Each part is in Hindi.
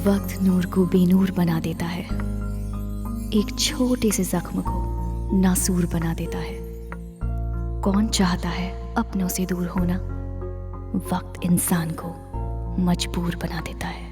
वक्त नूर को बेनूर बना देता है, एक छोटे से जख्म को नासूर बना देता है। कौन चाहता है अपनों से दूर होना? वक्त इंसान को मजबूर बना देता है।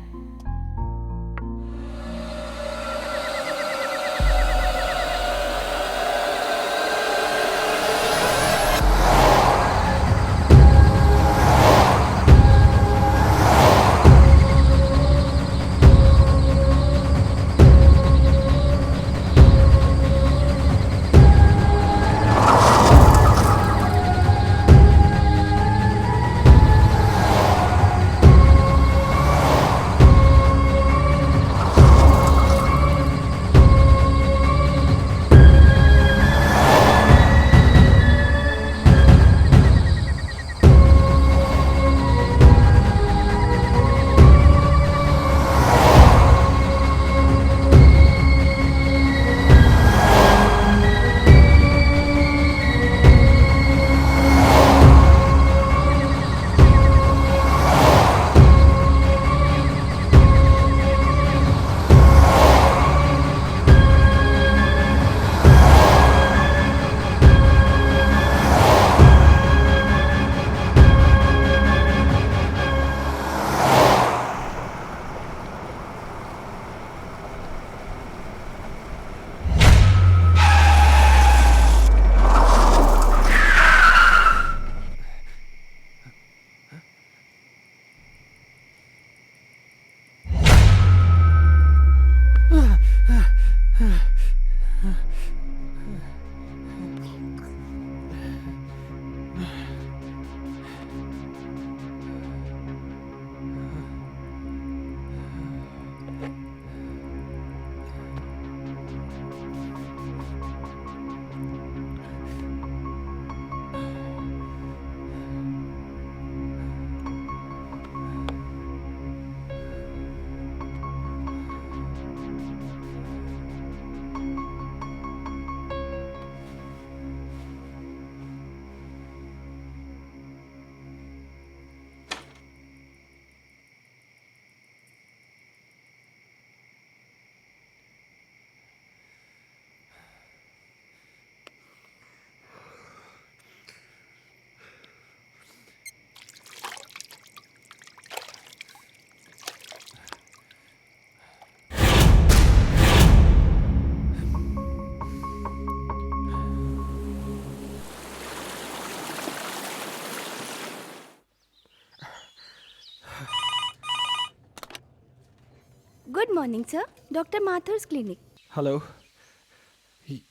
Good morning, sir. Dr. Mathur's clinic. Hello.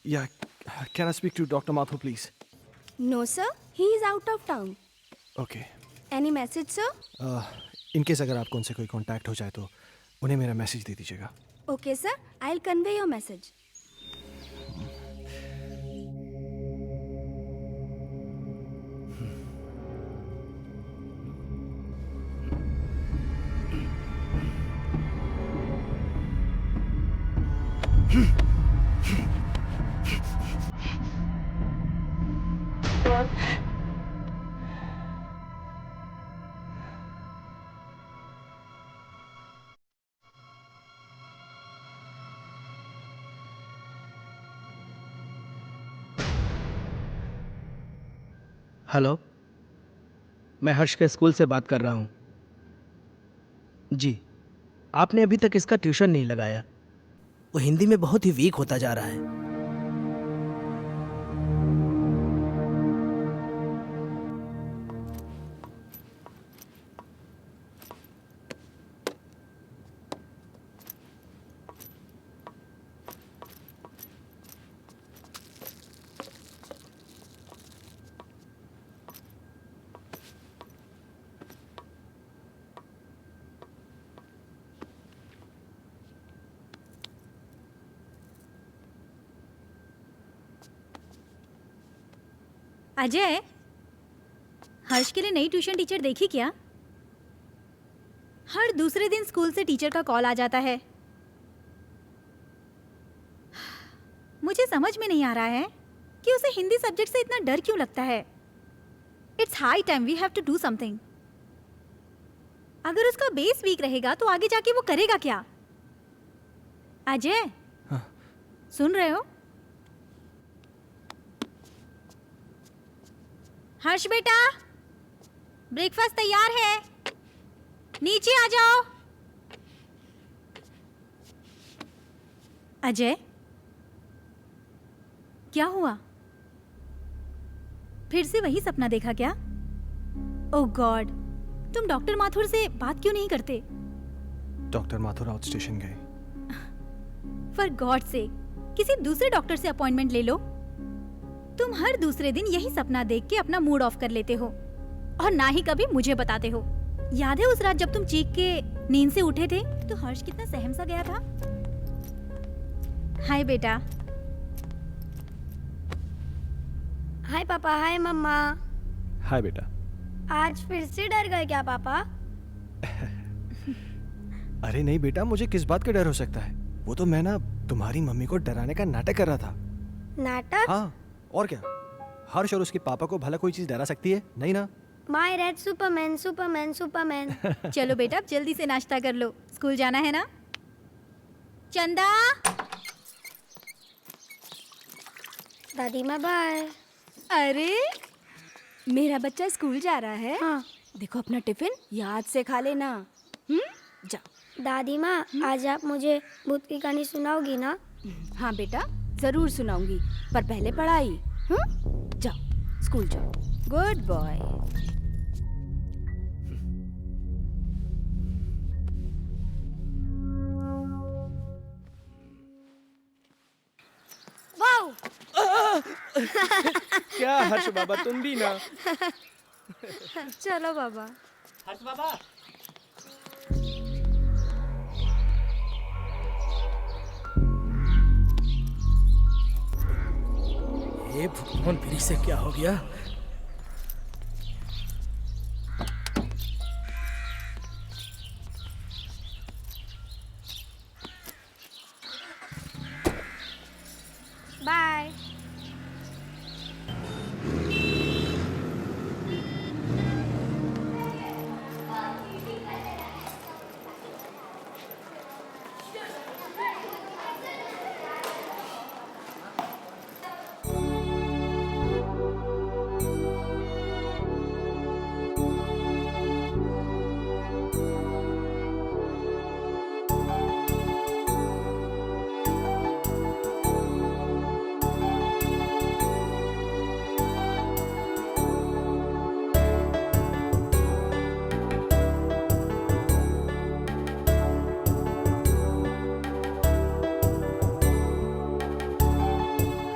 Yeah, can I speak to Dr. Mathur, please? No, sir. He is out of town. Okay. Any message, sir? In case अगर आपको उनसे कोई कांटेक्ट हो जाए तो उन्हें मेरा मैसेज दे दीजिएगा. Okay, sir. I'll convey your message. Hello, मैं हर्ष के स्कूल से बात कर रहा हूँ। जी, आपने अभी तक इसका ट्यूशन नहीं लगाया। वो हिंदी में बहुत ही वीक होता जा रहा है। अजय, हर्ष के लिए नई ट्यूशन टीचर देखी क्या? हर दूसरे दिन स्कूल से टीचर का कॉल आ जाता है। मुझे समझ में नहीं आ रहा है कि उसे हिंदी सब्जेक्ट से इतना डर क्यों लगता है। It's high time we have to do something. अगर उसका बेस वीक रहेगा तो आगे जाके वो करेगा क्या? अजय, हाँ। सुन रहे हो? हर्ष बेटा, ब्रेकफास्ट तैयार है, नीचे आ जाओ। अजय, क्या हुआ? फिर से वही सपना देखा क्या? ओह गॉड, तुम डॉक्टर माथुर से बात क्यों नहीं करते? डॉक्टर माथुर आउट स्टेशन गए। फॉर गॉड से किसी दूसरे डॉक्टर से अपॉइंटमेंट ले लो। तुम हर दूसरे दिन यही सपना देख के अपना मूड ऑफ कर लेते हो और ना ही कभी मुझे बताते हो। याद है उस रात जब तुम चीख के नींद से उठे थे तो हर्ष कितना सहम सा गया था? हाय बेटा। हाय पापा, हाय मम्मा। हाय बेटा। आज फिर से डर गए क्या पापा? अरे नहीं बेटा, मुझे किस बात का डर हो सकता है? वो तो मैं ना तुम्हारी मम्मी को डराने का नाटक कर रहा था। नाटक? हाँ, और क्या? हर्ष और उसके पापा को भला कोई चीज डरा सकती है? नहीं ना। My red Superman, Superman, Superman. चलो बेटा, अब जल्दी से नाश्ता कर लो, स्कूल जाना है ना। चंदा। दादी माँ बाय। अरे मेरा बच्चा स्कूल जा रहा है। हाँ। देखो अपना टिफिन याद से खा लेना। जा। दादी माँ, आज आप मुझे भूत की कहानी सुनाओगी ना? हाँ बेटा, जरूर सुनाऊंगी, पर पहले पढ़ाई। जाओ, स्कूल जाओ। Good boy. वाओ! क्या हर्ष बाबा, तुम भी ना? चलो बाबा। हर्ष बाबा। ये भगवान, फिर से क्या हो गया? बाय।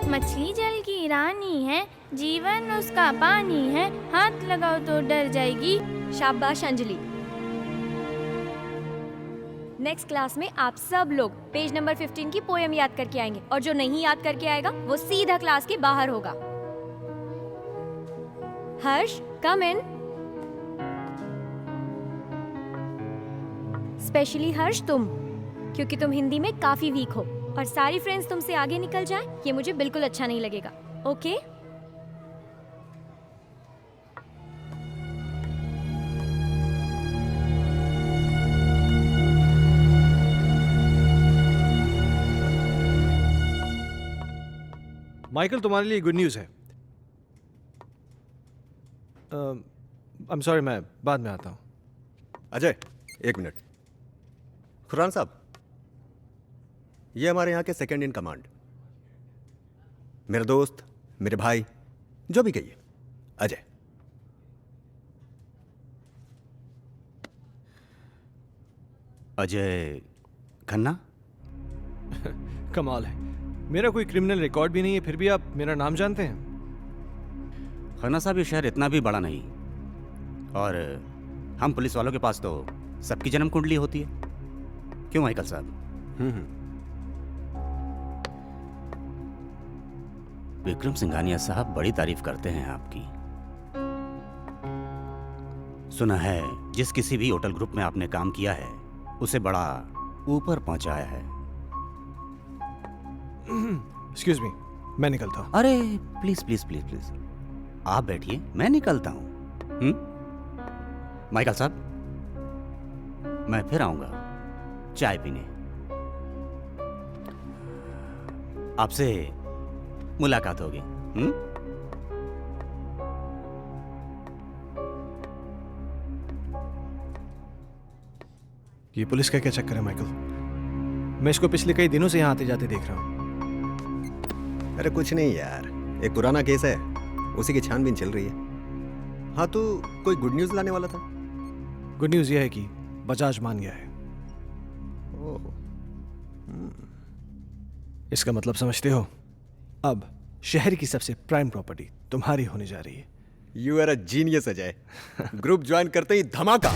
मछली जल की रानी है, जीवन उसका पानी है, हाथ लगाओ तो डर जाएगी। शाबाश अंजलि। नेक्स्ट क्लास में आप सब लोग पेज नंबर 15 की पोएम याद करके आएंगे और जो नहीं याद करके आएगा वो सीधा क्लास के बाहर होगा। हर्ष, कम इन। स्पेशली हर्ष तुम, क्योंकि तुम हिंदी में काफी वीक हो और सारी फ्रेंड्स तुमसे आगे निकल जाएं, ये मुझे बिल्कुल अच्छा नहीं लगेगा। ओके? माइकल, तुम्हारे लिए गुड न्यूज़ है। आई एम सॉरी, मैं बाद में आता हूँ। अजय, एक मिनट। खुरान साहब, ये हमारे यहाँ के सेकंड इन कमांड, मेरे दोस्त, मेरे भाई, जो भी कहिए, अजय। अजय खन्ना? कमाल है, मेरा कोई क्रिमिनल रिकॉर्ड भी नहीं है, फिर भी आप मेरा नाम जानते हैं। खन्ना साहब, ये शहर इतना भी बड़ा नहीं, और हम पुलिस वालों के पास तो सबकी जन्म कुंडली होती है। क्यों माइकल साहब? विक्रम सिंघानिया साहब बड़ी तारीफ करते हैं आपकी। सुना है जिस किसी भी होटल ग्रुप में आपने काम किया है उसे बड़ा ऊपर पहुंचाया है। एक्सक्यूज मी, मैं निकलता हूँ। अरे प्लीज प्लीज प्लीज प्लीज, आप बैठिए, मैं निकलता हूं। माइकल साहब, मैं फिर आऊंगा चाय पीने। आपसे मुलाकात होगी। ये पुलिस का क्या चक्कर है माइकल? मैं इसको पिछले कई दिनों से यहाँ आते जाते देख रहा हूँ। अरे कुछ नहीं यार, एक पुराना केस है, उसी की छानबीन चल रही है। हाँ, तू कोई गुड न्यूज़ लाने वाला था? गुड न्यूज़ यह है कि बजाज मान गया है। ओह, इसका मतलब समझते हो? अब शहर की सबसे प्राइम प्रॉपर्टी तुम्हारी होने जा रही है। You are a genius Ajay. Group join करते ही धमाका।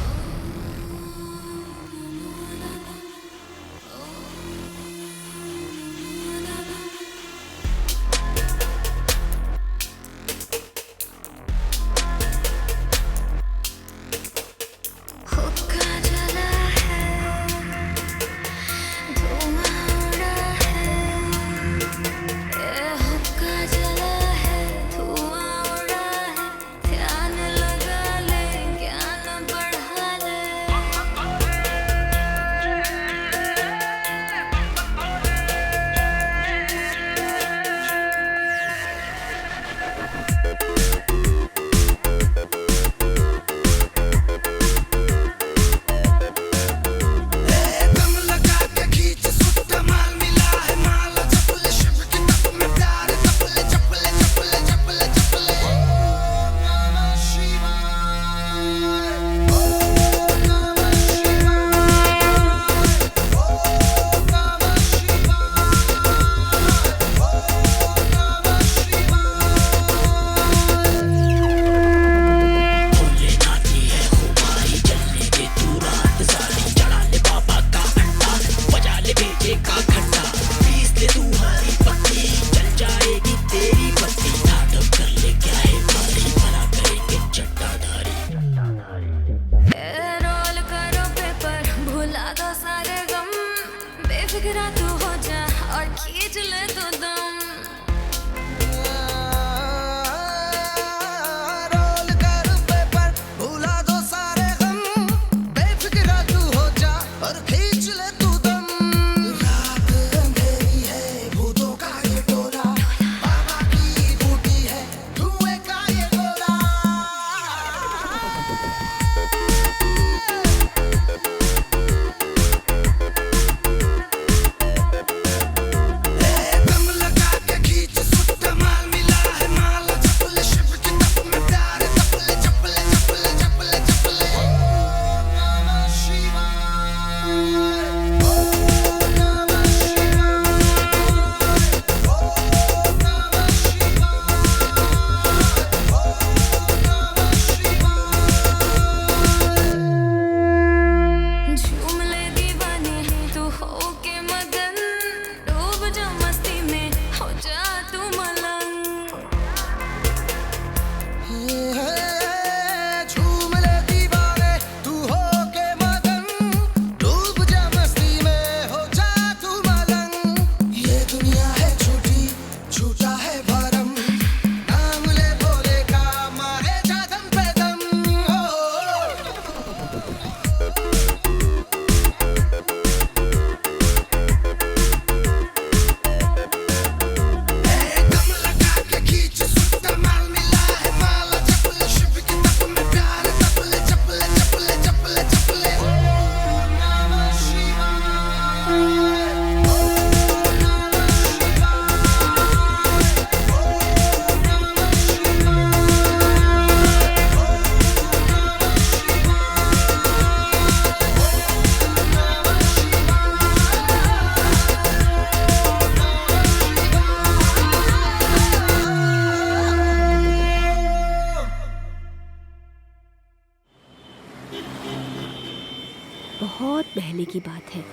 बहुत पहले की बात है,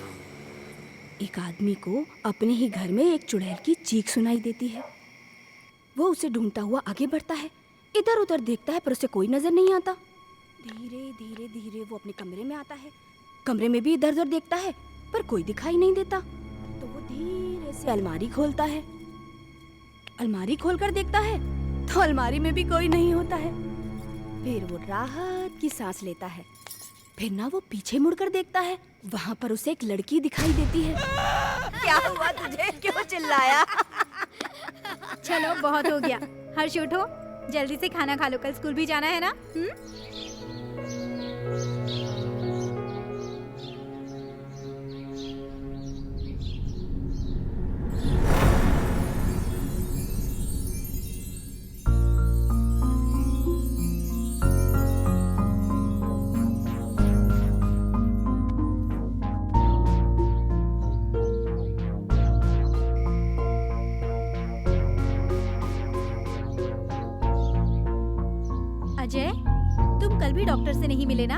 एक आदमी को अपने ही घर में एक चुड़ैल की चीख सुनाई देती है। वो उसे ढूंढता हुआ आगे बढ़ता है, इधर उधर देखता है पर उसे कोई नजर नहीं आता। धीरे धीरे धीरे वो अपने कमरे में आता है, कमरे में भी इधर उधर देखता है पर कोई दिखाई नहीं देता। तो वो धीरे से अलमारी खोलता है, अलमारी खोलकर देखता है तो अलमारी में भी कोई नहीं होता है। फिर वो राहत की सांस लेता है, फिर ना वो पीछे मुड़कर देखता है, वहाँ पर उसे एक लड़की दिखाई देती है। क्या हुआ तुझे, क्यों चिल्लाया? चलो बहुत हो गया, हर्ष उठो, जल्दी से खाना खा लो, कल स्कूल भी जाना है ना। अजय, तुम कल भी डॉक्टर से नहीं मिले ना?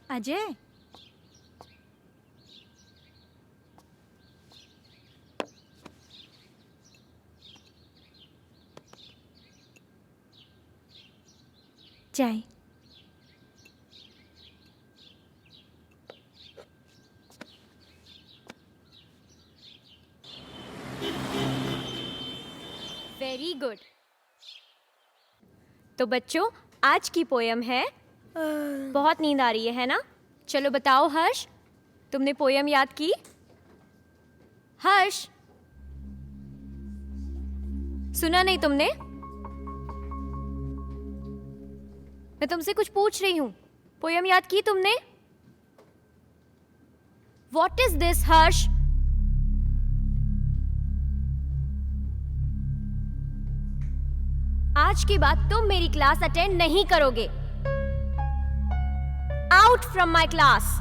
अजय, चाय। Very good. तो बच्चों, आज की पोयम है बहुत नींद आ रही है ना? चलो बताओ हर्ष, तुमने पोयम याद की? हर्ष, सुना नहीं तुमने? मैं तुमसे कुछ पूछ रही हूं, पोयम याद की तुमने? What is this, हर्ष? आज के बाद तुम मेरी क्लास अटेंड नहीं करोगे। Out from my class.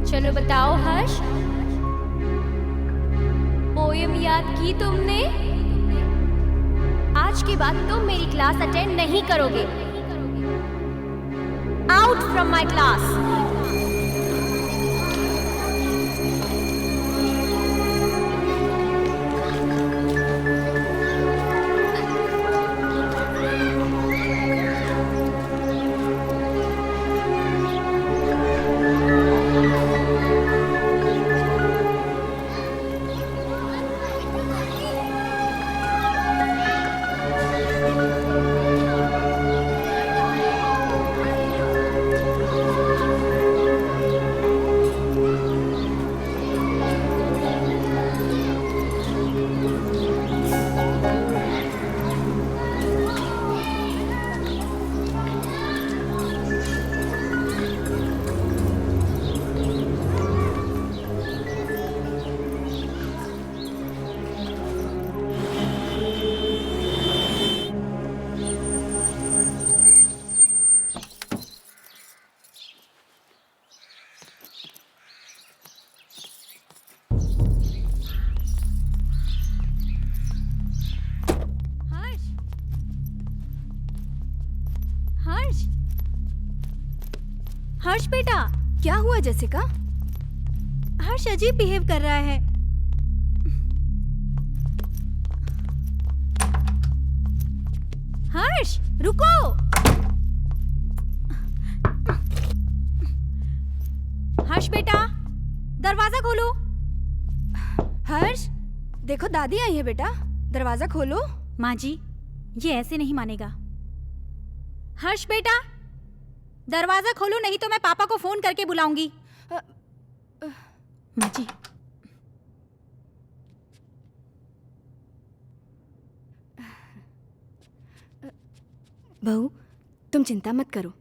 चलो बताओ हर्ष, पोयम याद की तुमने? आज के बाद तुम मेरी क्लास अटेंड नहीं करोगे। Out from my class. Harsh बेटा, क्या हुआ जेसिका? हर्ष अजीब बिहेव कर रहा है। हर्ष रुको। हर्ष बेटा, दरवाजा खोलो। हर्ष, देखो दादी आई है बेटा, दरवाजा खोलो। माँ जी, ये ऐसे नहीं मानेगा। हर्ष बेटा, दरवाजा खोलो, नहीं तो मैं पापा को फोन करके बुलाऊंगी। माँ जी, बहू, तुम चिंता मत करो,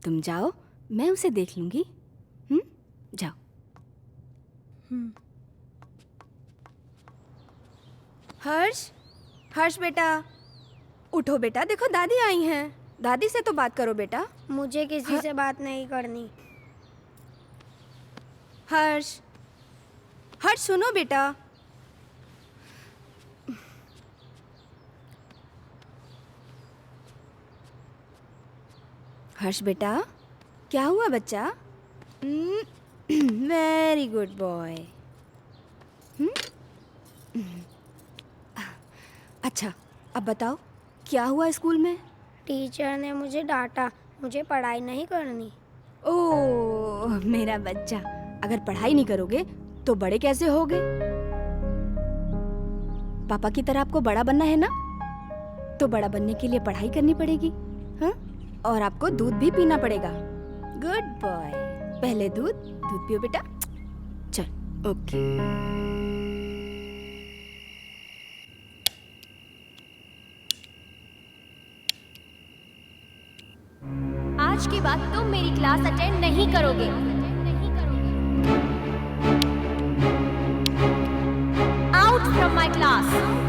तुम जाओ, मैं उसे देख लूंगी। जाओ। हर्ष, हर्ष बेटा, उठो बेटा, देखो दादी आई हैं। दादी से तो बात करो बेटा। मुझे किसी से बात नहीं करनी। हर्ष, हर्ष सुनो बेटा। हर्ष बेटा, क्या हुआ बच्चा? Very good boy. अच्छा, अब बताओ क्या हुआ स्कूल में? टीचर ने मुझे डांटा, मुझे पढ़ाई नहीं करनी। ओह मेरा बच्चा, अगर पढ़ाई नहीं करोगे तो बड़े कैसे होगे? पापा की तरह आपको बड़ा बनना है ना, तो बड़ा बनने के लिए पढ़ाई करनी पड़ेगी। हाँ, और आपको दूध भी पीना पड़ेगा। गुड बॉय, पहले दूध पियो बेटा। चल, ओके। आज के बाद तुम मेरी क्लास अटेंड नहीं करोगे। Out from my class.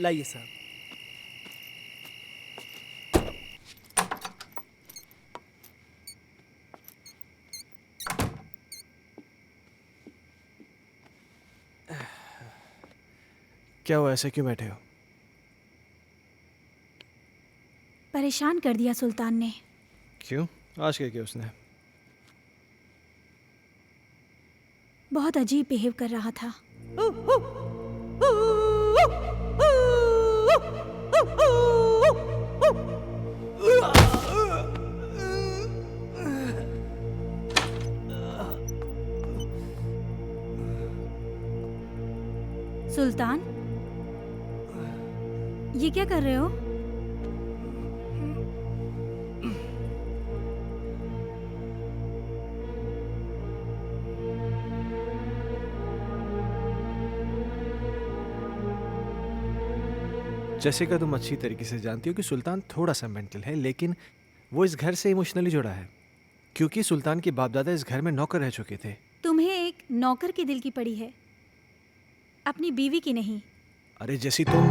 लाइए साहब। क्या हुआ, ऐसे क्यों बैठे हो? परेशान कर दिया सुल्तान ने। क्यों? आज क्या किया उसने? बहुत अजीब बिहेव कर रहा था। सुल्तान, ये क्या कर रहे हो? जेसिका, तुम अच्छी तरीके से जानती हो कि सुल्तान थोड़ा सा मेंटल है, लेकिन वो इस घर से इमोशनली जुड़ा है क्योंकि सुल्तान के बाप दादा इस घर में नौकर रह चुके थे। तुम्हें एक नौकर के दिल की पड़ी है, अपनी बीवी की नहीं। अरे जैसी तुम।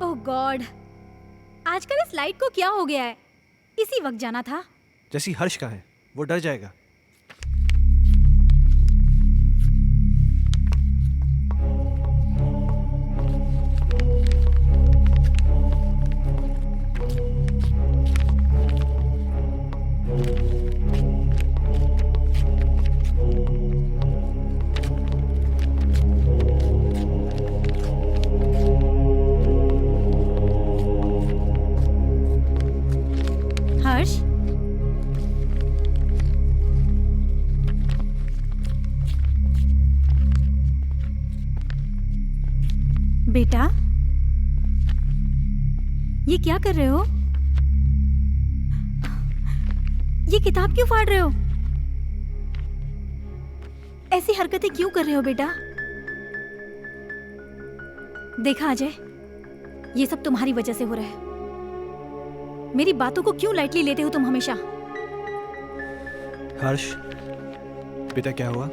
ओह गॉड, आजकल इस लाइट को क्या हो गया है? इसी वक्त जाना था। जैसी हर्ष का है, वो डर जाएगा। हर्ष, बेटा, ये क्या कर रहे हो? ये किताब क्यों फाड़ रहे हो? ऐसी हरकतें क्यों कर रहे हो बेटा? देखा अजय, ये सब तुम्हारी वजह से हो रहा है। मेरी बातों को क्यों लाइटली लेते हो तुम हमेशा? हर्ष, बेटा क्या हुआ?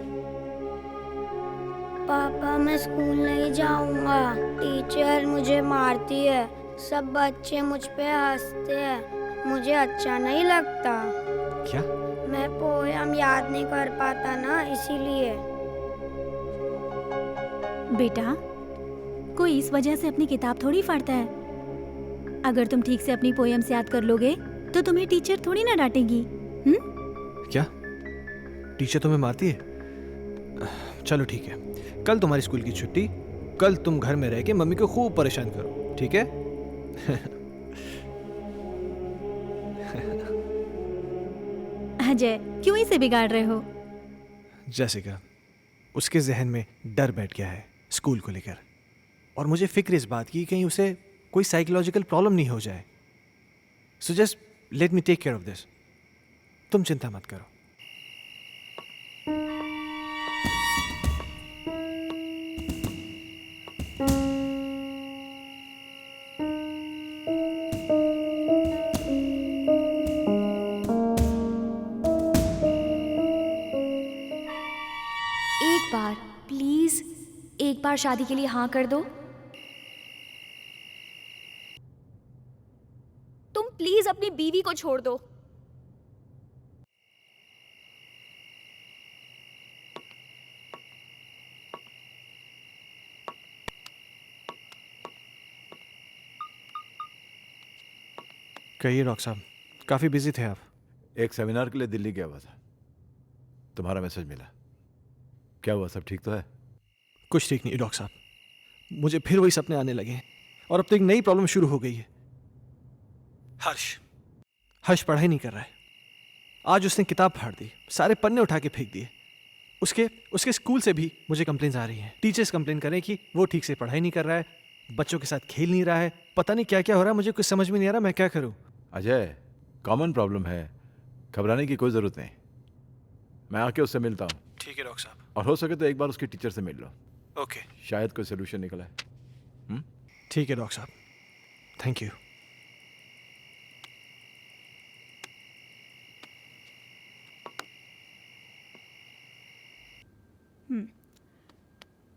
पापा मैं स्कूल नहीं जाऊंगा, टीचर मुझे मारती है, सब बच्चे मुझ पे हंसते हैं, मुझे अच्छा नहीं लगता। क्या? मैं पोयम याद नहीं कर पाता ना, इसीलिए। बेटा, कोई इस वजह से अपनी किताब थोड़ी फाड़ता है। अगर तुम ठीक से अपनी पोएम्स याद कर लोगे तो तुम्हें टीचर थोड़ी ना डांटेगी। क्या टीचर तुम्हें मारती है? चलो ठीक है, कल तुम्हारी स्कूल की छुट्टी, कल तुम घर में रह के मम्मी को खूब परेशान करो, ठीक है? अजय, क्यों इसे बिगाड़ रहे हो? जैसिका, उसके जहन में डर बैठ गया है स्कूल को लेकर, और मुझे फिक्र इस बात की कहीं उसे कोई साइकोलॉजिकल प्रॉब्लम नहीं हो जाए। So just let me take care of this. तुम चिंता मत करो। एक बार प्लीज, एक बार शादी के लिए हाँ कर दो। तुम प्लीज अपनी बीवी को छोड़ दो। कहिए डॉक्टर साहब, काफ़ी बिजी थे आप। एक सेमिनार के लिए दिल्ली गया हुआ था, तुम्हारा मैसेज मिला। क्या हुआ, सब ठीक तो है? कुछ ठीक नहीं डॉक्टर साहब, मुझे फिर वही सपने आने लगे हैं और अब तो एक नई प्रॉब्लम शुरू हो गई है। हर्ष पढ़ाई नहीं कर रहा है। आज उसने किताब फाड़ दी, सारे पन्ने उठा के फेंक दिए। उसके स्कूल से भी मुझे कंप्लेंट्स आ रही हैं। टीचर्स कंप्लेन कर रहे हैं कि वो ठीक से पढ़ाई नहीं कर रहा है, बच्चों के साथ खेल नहीं रहा है, पता नहीं क्या क्या हो रहा है। मुझे कुछ समझ में नहीं आ रहा, मैं क्या करूं? अजय, कॉमन प्रॉब्लम है, घबराने की कोई ज़रूरत नहीं। मैं आके उससे मिलता हूँ। ठीक है डॉक्टर साहब। और हो सके तो एक बार उसकी टीचर से मिल लो। ओके, शायद कोई सोल्यूशन निकला है। ठीक है डॉक्टर साहब, थैंक यू।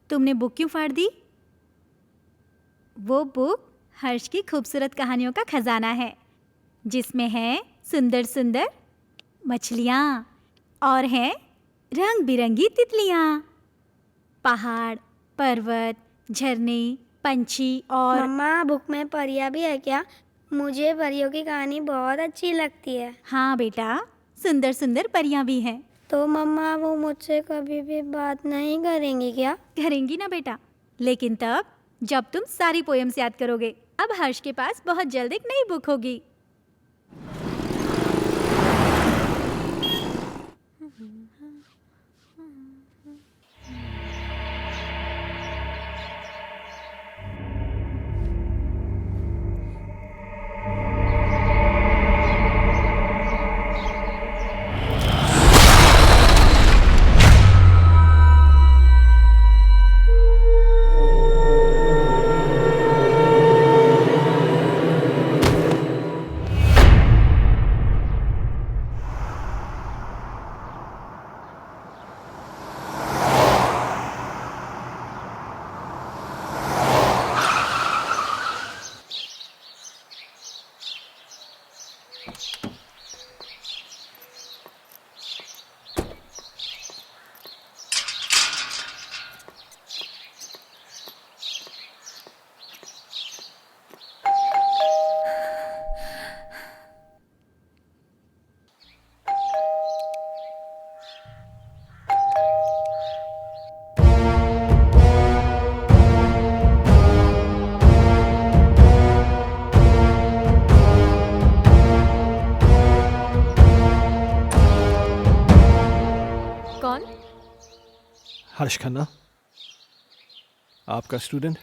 तुमने बुक क्यों फाड़ दी? वो बुक हर्ष की खूबसूरत कहानियों का खजाना है, जिसमें है सुंदर सुंदर मछलियाँ और हैं रंग बिरंगी तितलियाँ, पहाड़, पर्वत, झरने, पंछी और मम्मा, बुक में परियां भी है क्या? मुझे परियों की कहानी बहुत अच्छी लगती है। हाँ बेटा, सुंदर सुंदर परियां भी हैं। तो मम्मा, वो मुझसे कभी भी बात नहीं करेंगी क्या? करेंगी ना बेटा, लेकिन तब जब तुम सारी पोएम्स याद करोगे। अब हर्ष के पास बहुत जल्द एक नई बुक होगी। कौन? हर्ष खन्ना, आपका स्टूडेंट,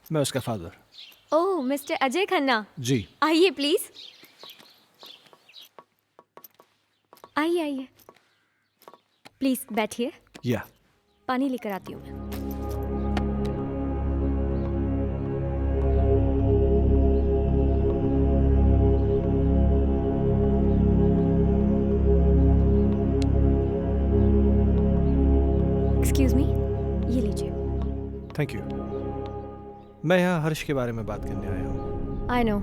मैं उसका फादर। ओह, मिस्टर अजय खन्ना, जी। आइए प्लीज। आइए आइए, प्लीज बैठिए, या पानी लेकर आती हूँ मैं। एक्सक्यूज मी, ये लीजिए। Thank you. मैं यहाँ हर्ष के बारे में बात करने आया हूँ। आई नो,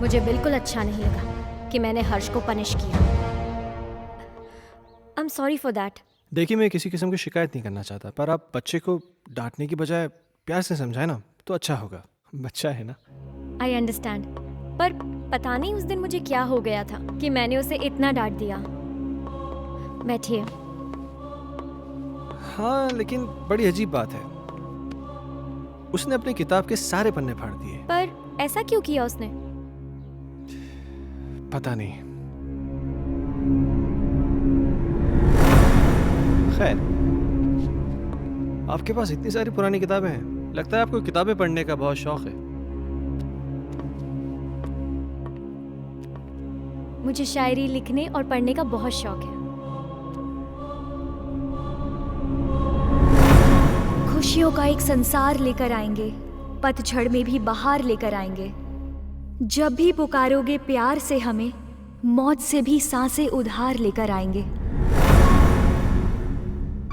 मुझे बिल्कुल अच्छा नहीं लगा कि मैंने हर्ष को पनिश किया। I am sorry for that. देखिए, मैं किसी किस्म की शिकायत नहीं करना चाहता, पर आप बच्चे को डांटने की बजाय प्यार से समझाए ना तो अच्छा होगा। बच्चा है ना। आई अंडरस्टैंड, पर पता नहीं उस दिन मुझे क्या हो गया था कि मैंने उसे इतना डांट दिया। बैठिए। हाँ, लेकिन बड़ी अजीब बात है, उसने अपनी किताब के सारे पन्ने फाड़ दिए। पर ऐसा क्यों किया उसने? पता नहीं। खैर, आपके पास इतनी सारी पुरानी किताबें हैं, लगता है आपको किताबें पढ़ने का बहुत शौक है। मुझे शायरी लिखने और पढ़ने का बहुत शौक है। खुशियों का एक संसार लेकर आएंगे, पतझड़ में भी बहार लेकर आएंगे। जब भी पुकारोगे प्यार से हमें, मौत से भी सांसें उधार लेकर आएंगे।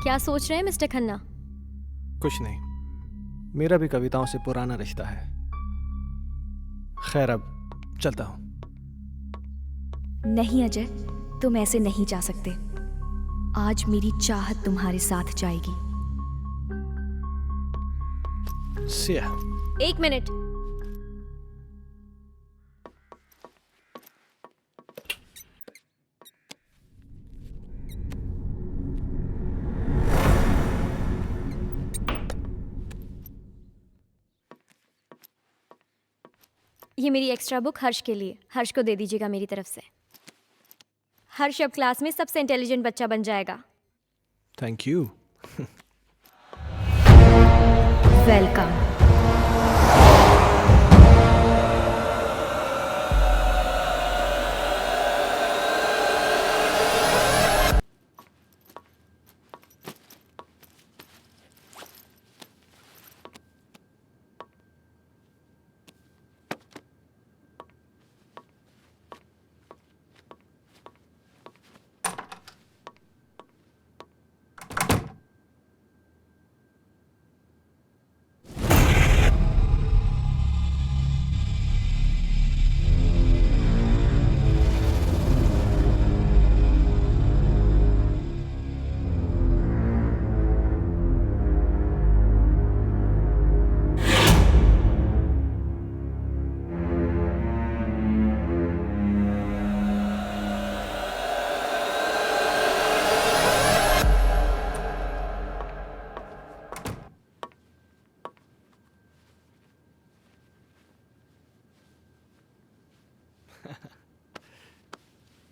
क्या सोच रहे हैं मिस्टर खन्ना? कुछ नहीं, मेरा भी कविताओं से पुराना रिश्ता है। खैर, अब चलता हूं। नहीं अजय, तुम ऐसे नहीं जा सकते। आज मेरी चाहत तुम्हारे साथ जाएगी। See ya. एक मिनट। ये मेरी एक्स्ट्रा बुक हर्ष के लिए। हर्ष को दे दीजिएगा मेरी तरफ से। हर्ष अब क्लास में सबसे इंटेलिजेंट बच्चा बन जाएगा। Thank you. वेलकम।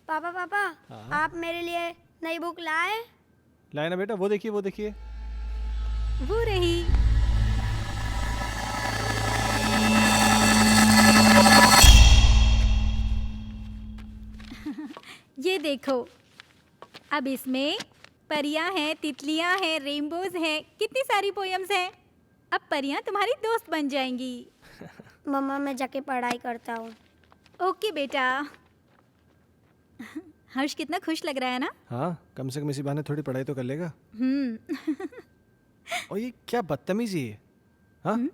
पापा पापा, आप मेरे लिए नई बुक लाए? लाए ना बेटा, वो देखिए वो देखिए। वो रही। ये देखो, अब इसमें परियां हैं, तितलियां हैं, रेनबोज हैं, कितनी सारी पोएम्स हैं। अब परियां तुम्हारी दोस्त बन जाएंगी। मम्मा, मैं जाके पढ़ाई करता हूँ। ओके बेटा। हर्ष कितना खुश लग रहा है ना? हाँ, कम से कम इसी बहाने थोड़ी पढ़ाई तो कर लेगा। और ये क्या बदतमीजी है? हाँ,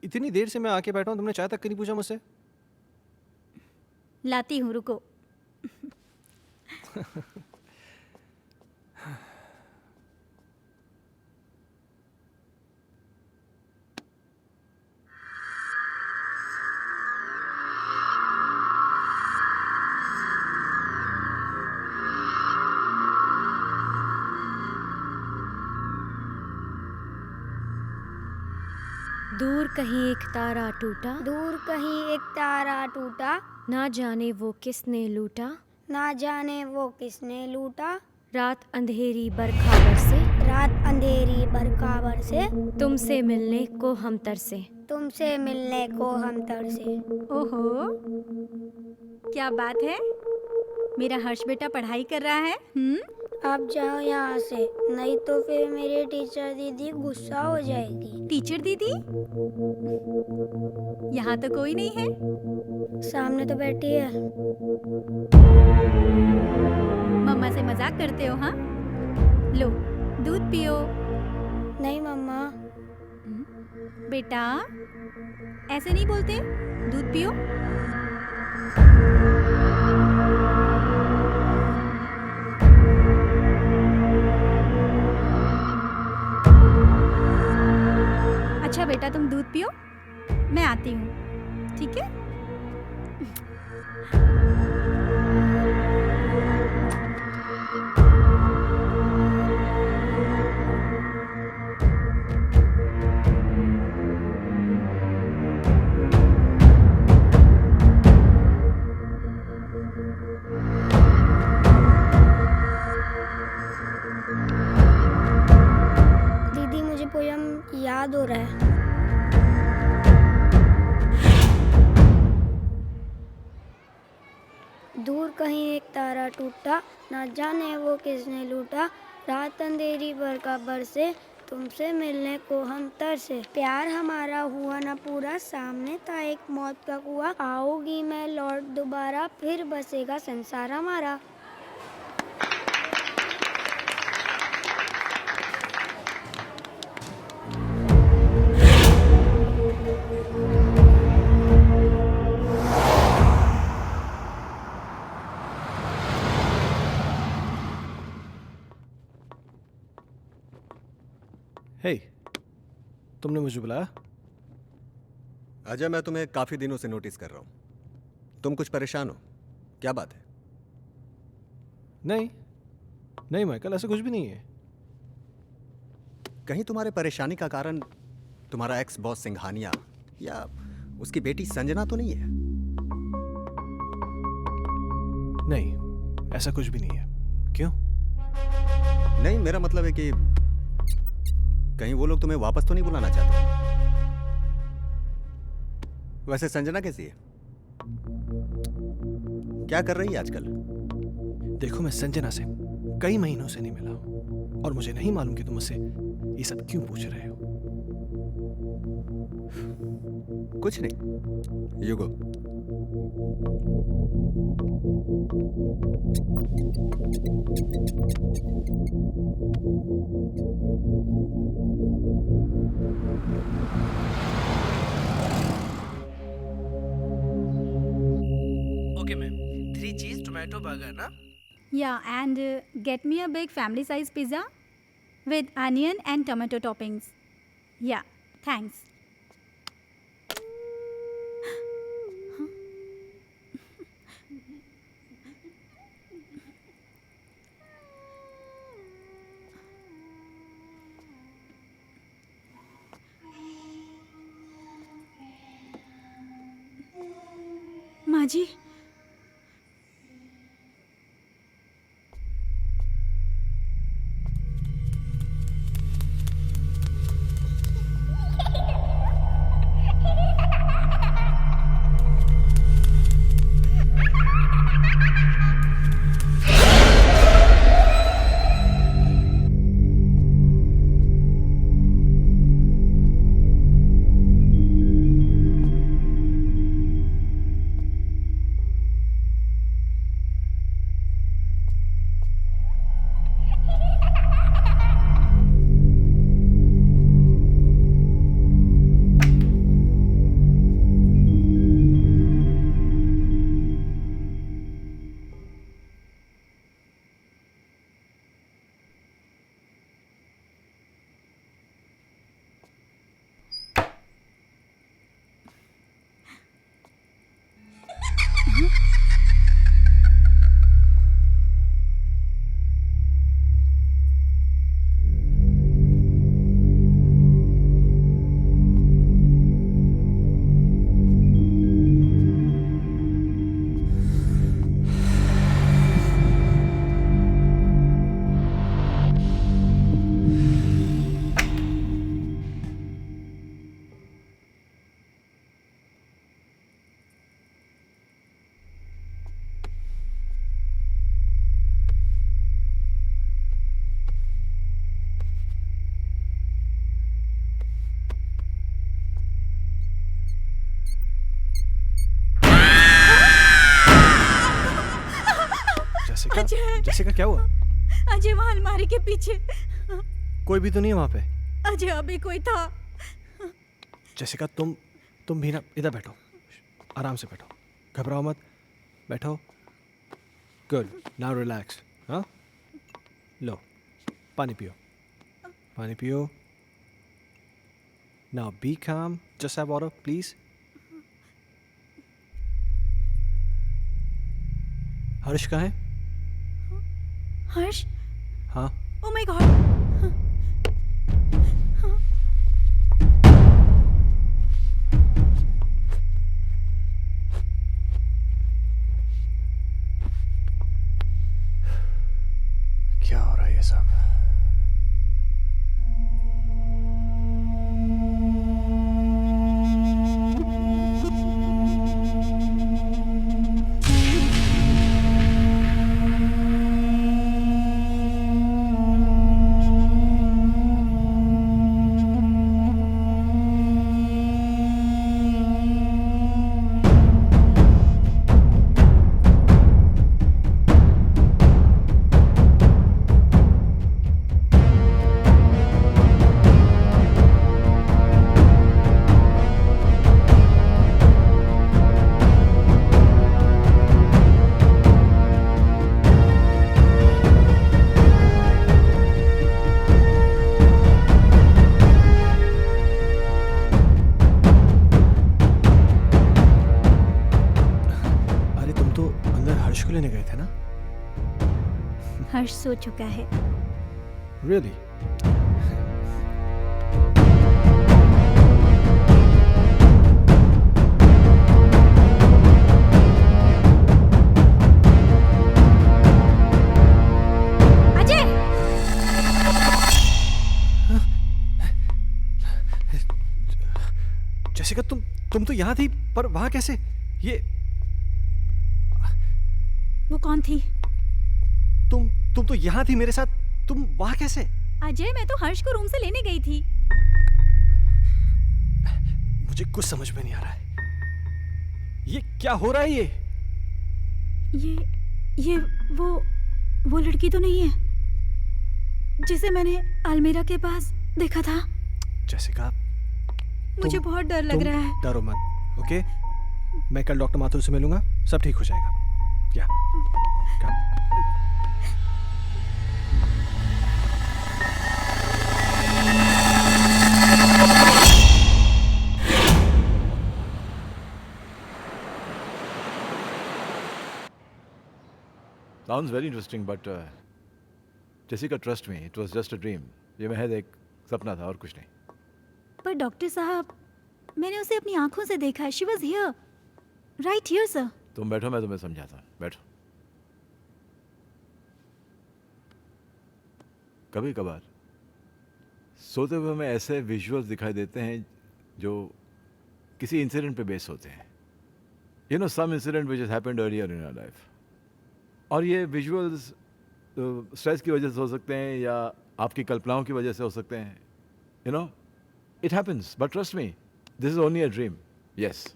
इतनी देर से मैं आके बैठा हूँ, तुमने चाय तक नहीं पूछा मुझसे। लाती हूँ, रुको। दूर कहीं एक तारा टूटा, दूर कहीं एक तारा टूटा, ना जाने वो किसने लूटा, ना जाने वो किसने लूटा। रात अंधेरी बरखा बरसे, रात अंधेरी बरखा बरसे, तुमसे मिलने को हम तरसे, तुमसे मिलने को हम तरसे। ओहो, क्या बात है। मेरा हर्ष बेटा पढ़ाई कर रहा है। आप जाओ यहाँ से, नहीं तो फिर मेरी टीचर दीदी गुस्सा हो जाएगी। टीचर दीदी? यहाँ तो कोई नहीं है। सामने तो बैठी है। मम्मा से मजाक करते हो? हाँ, लो दूध पियो। नहीं मम्मा। बेटा ऐसे नहीं बोलते, दूध पियो। अच्छा बेटा तुम दूध पियो, मैं आती हूँ, ठीक है? दीदी मुझे पोयम याद हो रहा है। दूर कहीं एक तारा टूटा, ना जाने वो किसने लूटा। रात अंधेरी बरखा बरसे, तुमसे मिलने को हम तरसे। प्यार हमारा हुआ ना पूरा, सामने था एक मौत का कुआं। आओगी मैं लौट दोबारा, फिर बसेगा संसार हमारा। हे, तुमने मुझे बुलाया? अजय, मैं तुम्हें काफी दिनों से नोटिस कर रहा हूं। तुम कुछ परेशान हो, क्या बात है? नहीं नहीं माइकल, ऐसा कुछ भी नहीं है। कहीं तुम्हारे परेशानी का कारण तुम्हारा एक्स बॉस सिंघानिया या उसकी बेटी संजना तो नहीं है? नहीं, ऐसा कुछ भी नहीं है। क्यों? नहीं, मेरा मतलब है कि कहीं वो लोग तुम्हें वापस तो नहीं बुलाना चाहते? वैसे संजना कैसी है? क्या कर रही है आजकल? देखो, मैं संजना से कई महीनों से नहीं मिला हूं और मुझे नहीं मालूम कि तुम मुझसे ये सब क्यों पूछ रहे हो। कुछ नहीं, यू गो। ओके मैम, 3 चीज टोमेटो बर्गर ना? Yeah, and get me a big family size pizza with onion and tomato toppings. Yeah, thanks. माँ जी, जैसिका, क्या हुआ? अजय वहाँ अलमारी के पीछे कोई भी तो नहीं है वहां पे। अजय अभी कोई था। जैसिका तुम भी ना इधर बैठो, आराम से बैठो, घबराओ मत, बैठो। Good, now relax. हाँ, लो पानी पियो, पानी पियो। नाउ बी काम, जस्ट हैव वाटर प्लीज। हर्ष कहाँ है? हर्ष? हाँ, ओ माय गॉड। क्या हो रहा है ये सब? लेने गए थे ना? हर्ष सो चुका है। Really? अजय! जैसिका तुम तो यहाँ थी, पर वहाँ कैसे? ये वो कौन थी? तुम तो यहाँ थी मेरे साथ, तुम वहाँ कैसे? अजय, मैं तो हर्ष को रूम से लेने गई थी। मुझे कुछ समझ में नहीं आ रहा है। ये क्या हो रहा है? ये वो लड़की तो नहीं है जिसे मैंने अलमीरा के पास देखा था? जैसिका, मुझे बहुत डर लग रहा है। डरो मत, ओके? मैं कल डॉक्टर माथुर से मिलूंगा, सब ठीक हो जाएगा। या Sounds very interesting, but Jessica, trust me, it was just a dream. ये महज एक सपना था और कुछ नहीं। पर डॉक्टर साहब, मैंने उसे अपनी आंखों से देखा है। She was here, right here, sir. तुम बैठो, मैं तुम्हें समझाता हूँ। बैठो। कभी कभार सोते हुए हमें ऐसे विजुअल्स दिखाई देते हैं जो किसी इंसिडेंट पे बेस होते हैं। You know, some incident which has happened earlier in our life. और ये विजुअल्स स्ट्रेस की वजह से हो सकते हैं या आपकी कल्पनाओं की वजह से हो सकते हैं। You know, it happens, but trust me, this is only a dream. Yes.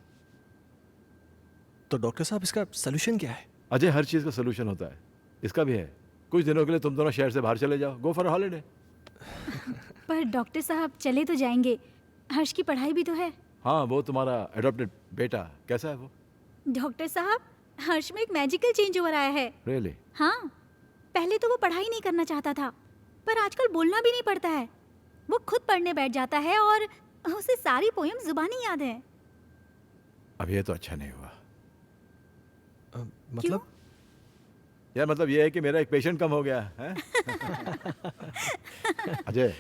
तो डॉक्टर साहब, इसका सोल्यूशन क्या है? अजय, हर चीज़ का सोल्यूशन होता है, इसका भी है। कुछ दिनों के लिए तुम दोनों शहर से बाहर चले जाओ, गो फॉर अ हॉलिडे। पर डॉक्टर साहब, चले तो जाएंगे, हर्ष की पढ़ाई भी तो है। हाँ, वो तुम्हारा एडॉप्टेड बेटा कैसा है वो? डॉक्टर साहब, हर्ष में एक मैजिकल चेंज ओवर आया है। रियली? हाँ, पहले तो वो पढ़ाई नहीं करना चाहता था, पर आजकल बोलना भी नहीं पड़ता है। वो खुद पढ़ने बैठ जाता है और उसे सारी पोएम जुबानी याद है। अब ये तो अच्छा नहीं हुआ। मतलब? यार, मतलब ये है कि मेरा एक पेशेंट कम हो गया है। अजय,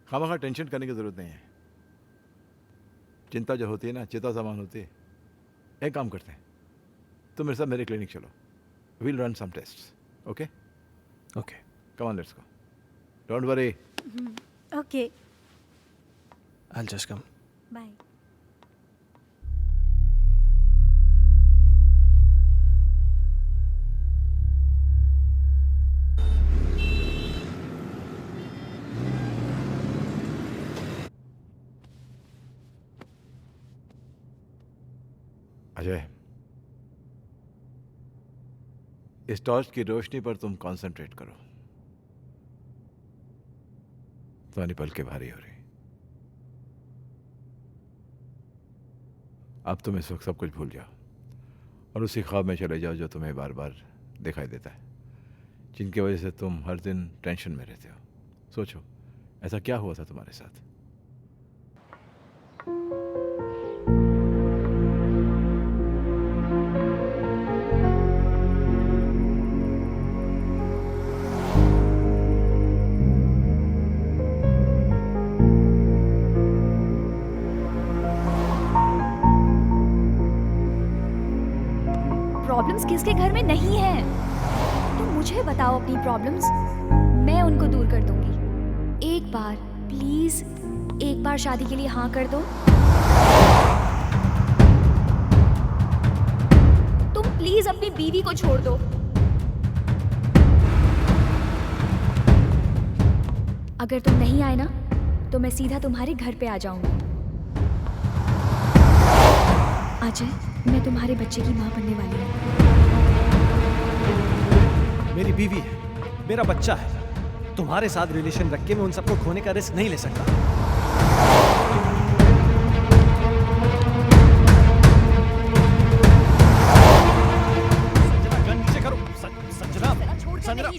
खामखा टेंशन करने की जरूरत नहीं है। चिंता जो होती है ना, चिता समान होती है। एक काम करते हैं, तुम मेरे साथ मेरे क्लिनिक चलो, we'll run some tests, okay? Okay, come on, let's go, don't worry. Okay, I'll just come. Bye. Ajay, इस टॉर्च की रोशनी पर तुम कंसंट्रेट करो। तुम्हारी पलकें भारी हो रही। अब तुम इस वक्त सब कुछ भूल जाओ और उसी ख्वाब में चले जाओ जो तुम्हें बार बार दिखाई देता है, जिनकी वजह से तुम हर दिन टेंशन में रहते हो। सोचो, ऐसा क्या हुआ था तुम्हारे साथ? प्रॉब्लम्स किसके घर में नहीं है? तुम मुझे बताओ अपनी प्रॉब्लम्स, मैं उनको दूर कर दूंगी। एक बार प्लीज, एक बार शादी के लिए हाँ कर दो। तुम प्लीज अपनी बीवी को छोड़ दो। अगर तुम नहीं आए ना तो मैं सीधा तुम्हारे घर पे आ जाऊंगी। अजय, मैं तुम्हारे बच्चे की माँ बनने वाली हूँ। मेरी बीवी है, मेरा बच्चा है। तुम्हारे साथ रिलेशन रख के मैं उन सबको खोने का रिस्क नहीं ले सकता। संजना, गन नीचे करो। Sanjana, Sanjana.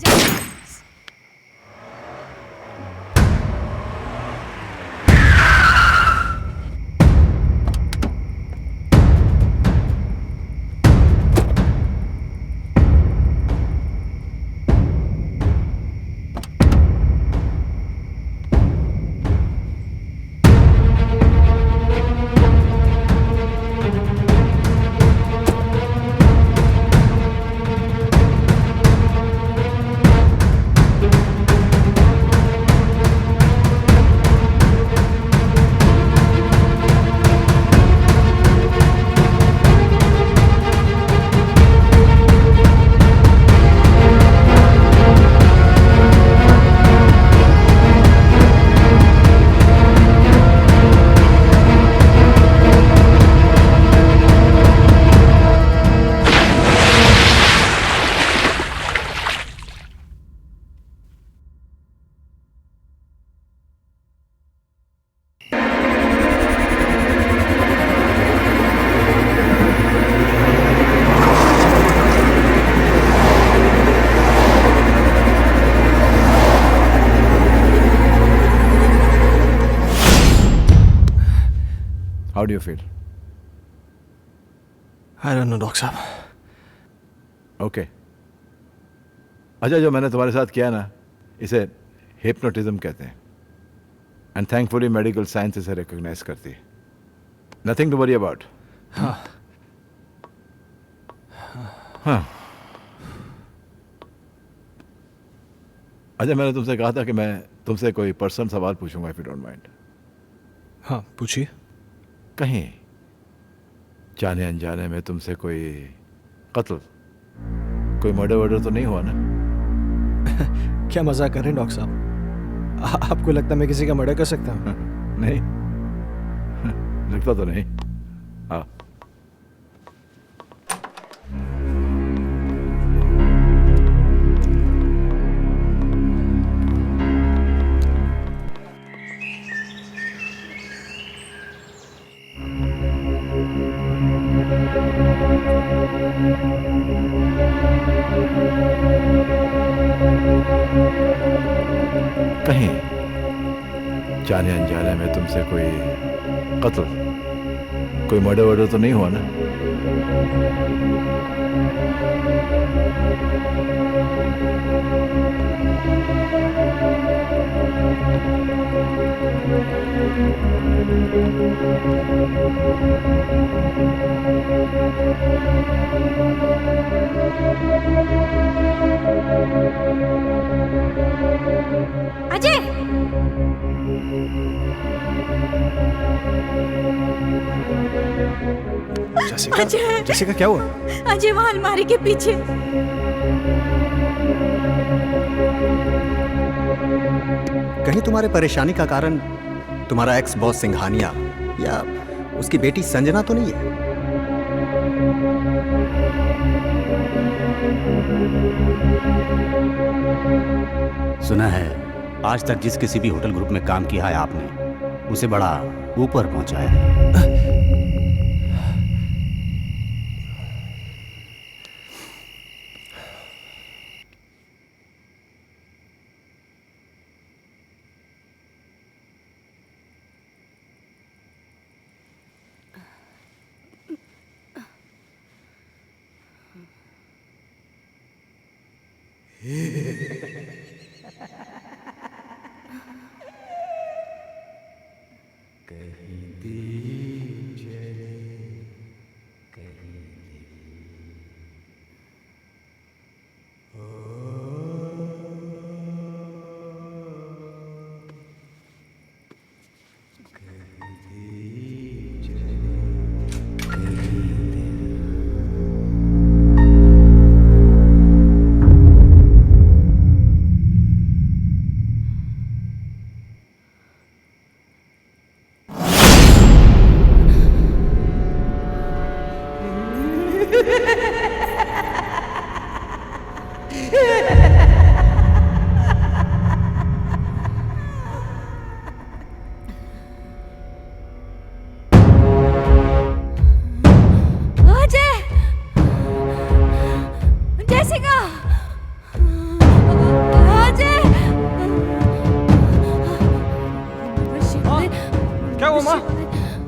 How do you feel? I don't know, doctor साहब। ओके। अच्छा, जो मैंने तुम्हारे साथ किया ना, इसे हिप्नोटिज्म कहते हैं। एंड थैंकफुली मेडिकल साइंस इसे रिकॉग्नाइज करती है। Nothing to worry about. हाँ। अच्छा, मैंने तुमसे कहा था कि मैं तुमसे कोई पर्सनल सवाल पूछूंगा, इफ यू डोंट माइंड। हाँ, पूछिए। कहीं जाने अनजाने में तुमसे कोई कत्ल, कोई मर्डर वर्डर तो नहीं हुआ ना? क्या मजाक कर रहे हैं डॉक्टर साहब? आपको लगता है मैं किसी का मर्डर कर सकता हूँ? नहीं, लगता तो नहीं। हाँ। कहीं जाने अनजाने में तुमसे कोई कत्ल, कोई मर्डर वर्डर तो नहीं हुआ ना? अजय! जैसिका, जैसिका क्या हुआ? अजय, वहां अलमारी के पीछे। कहीं तुम्हारे परेशानी का कारण तुम्हारा एक्स बॉस सिंघानिया या उसकी बेटी संजना तो नहीं है? सुना है आज तक जिस किसी भी होटल ग्रुप में काम किया है आपने, उसे बड़ा ऊपर पहुंचाया है।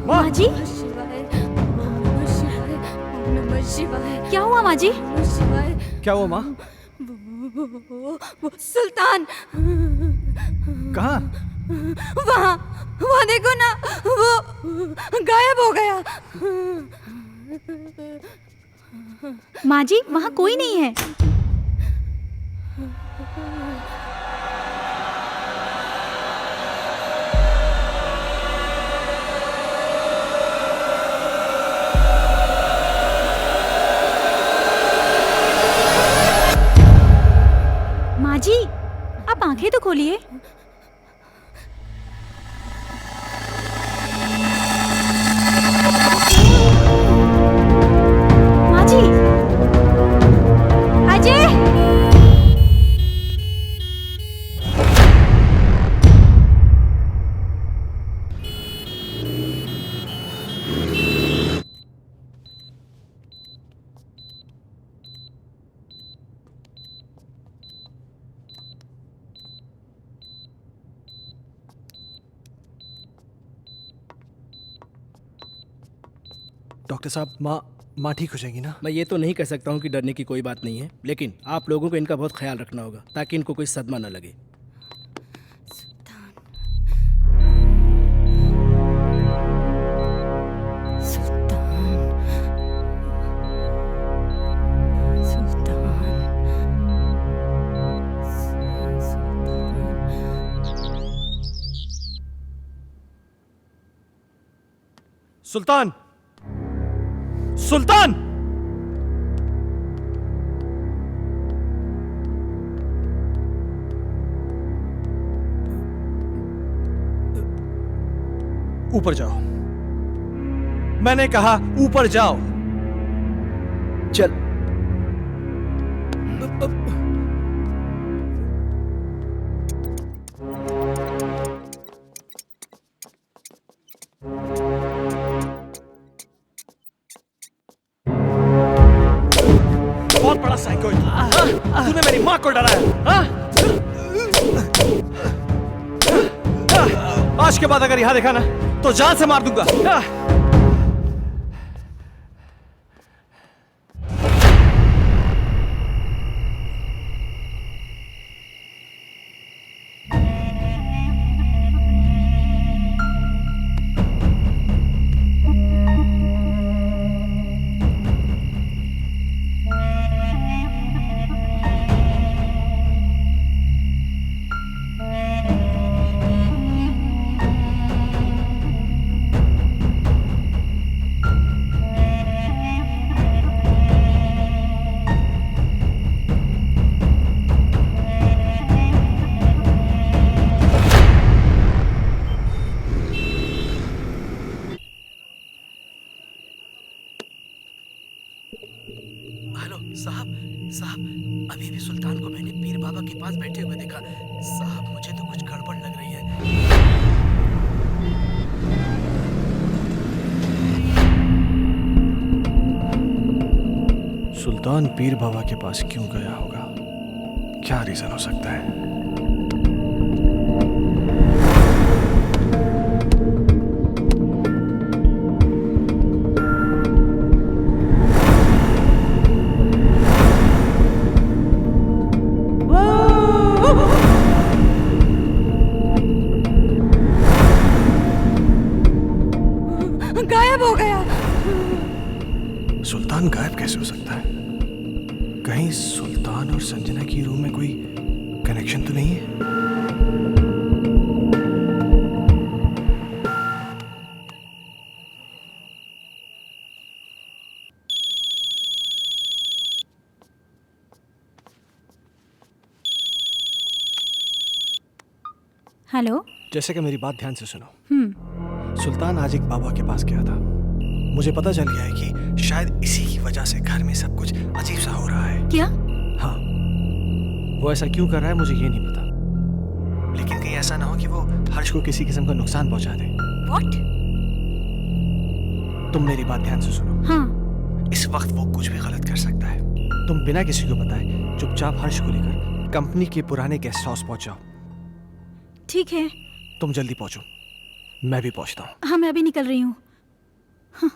माँ जी, क्या हुआ माँ जी? क्या हुआ माँ? सुल्तान कहाँ? वहाँ देखो ना, वो गायब हो गया। माँ जी, वहाँ कोई नहीं है। माँ जी, आप आंखें तो खोलिए। माँ जी, अजय! डॉक्टर साहब, माँ ठीक हो जाएगी ना? मैं ये तो नहीं कह सकता हूँ कि डरने की कोई बात नहीं है, लेकिन आप लोगों को इनका बहुत ख्याल रखना होगा ताकि इनको कोई सदमा न लगे। सुल्तान! सुल्तान! ऊपर जाओ। मैंने कहा ऊपर जाओ। चल। बहुत बड़ा साइको तूने मेरी माँ को डराया, हाँ? आज के बाद अगर यहाँ देखा ना तो जान से मार दूंगा। साहब मुझे तो कुछ गड़बड़ लग रही है। सुल्तान पीर बाबा के पास क्यों गया होगा? क्या रीजन हो सकता है? गायब हो गया। सुल्तान गायब कैसे हो सकता है? कहीं सुल्तान और संजना की रूम में कोई कनेक्शन तो नहीं है? हेलो। जैसे कि मेरी बात ध्यान से सुनो। सुल्तान आज एक बाबा के पास गया था। मुझे पता चल गया है कि शायद इसी की वजह से घर में सब कुछ अजीब सा हो रहा है। क्या? हाँ, वो ऐसा क्यों कर रहा है मुझे ये नहीं पता, लेकिन कहीं ऐसा ना हो कि वो हर्ष को किसी किस्म का नुकसान पहुंचा दे। व्हाट? तुम मेरी बात ध्यान से सुनो। हाँ। इस वक्त वो कुछ भी गलत कर सकता है। तुम बिना किसी को बताए चुपचाप हर्ष को लेकर कंपनी के पुराने गेस्ट हाउस पहुंच जाओ। ठीक है। तुम जल्दी पहुंचो, मैं भी पहुंचता हूँ। हाँ, मैं अभी निकल रही हूँ। हाँ।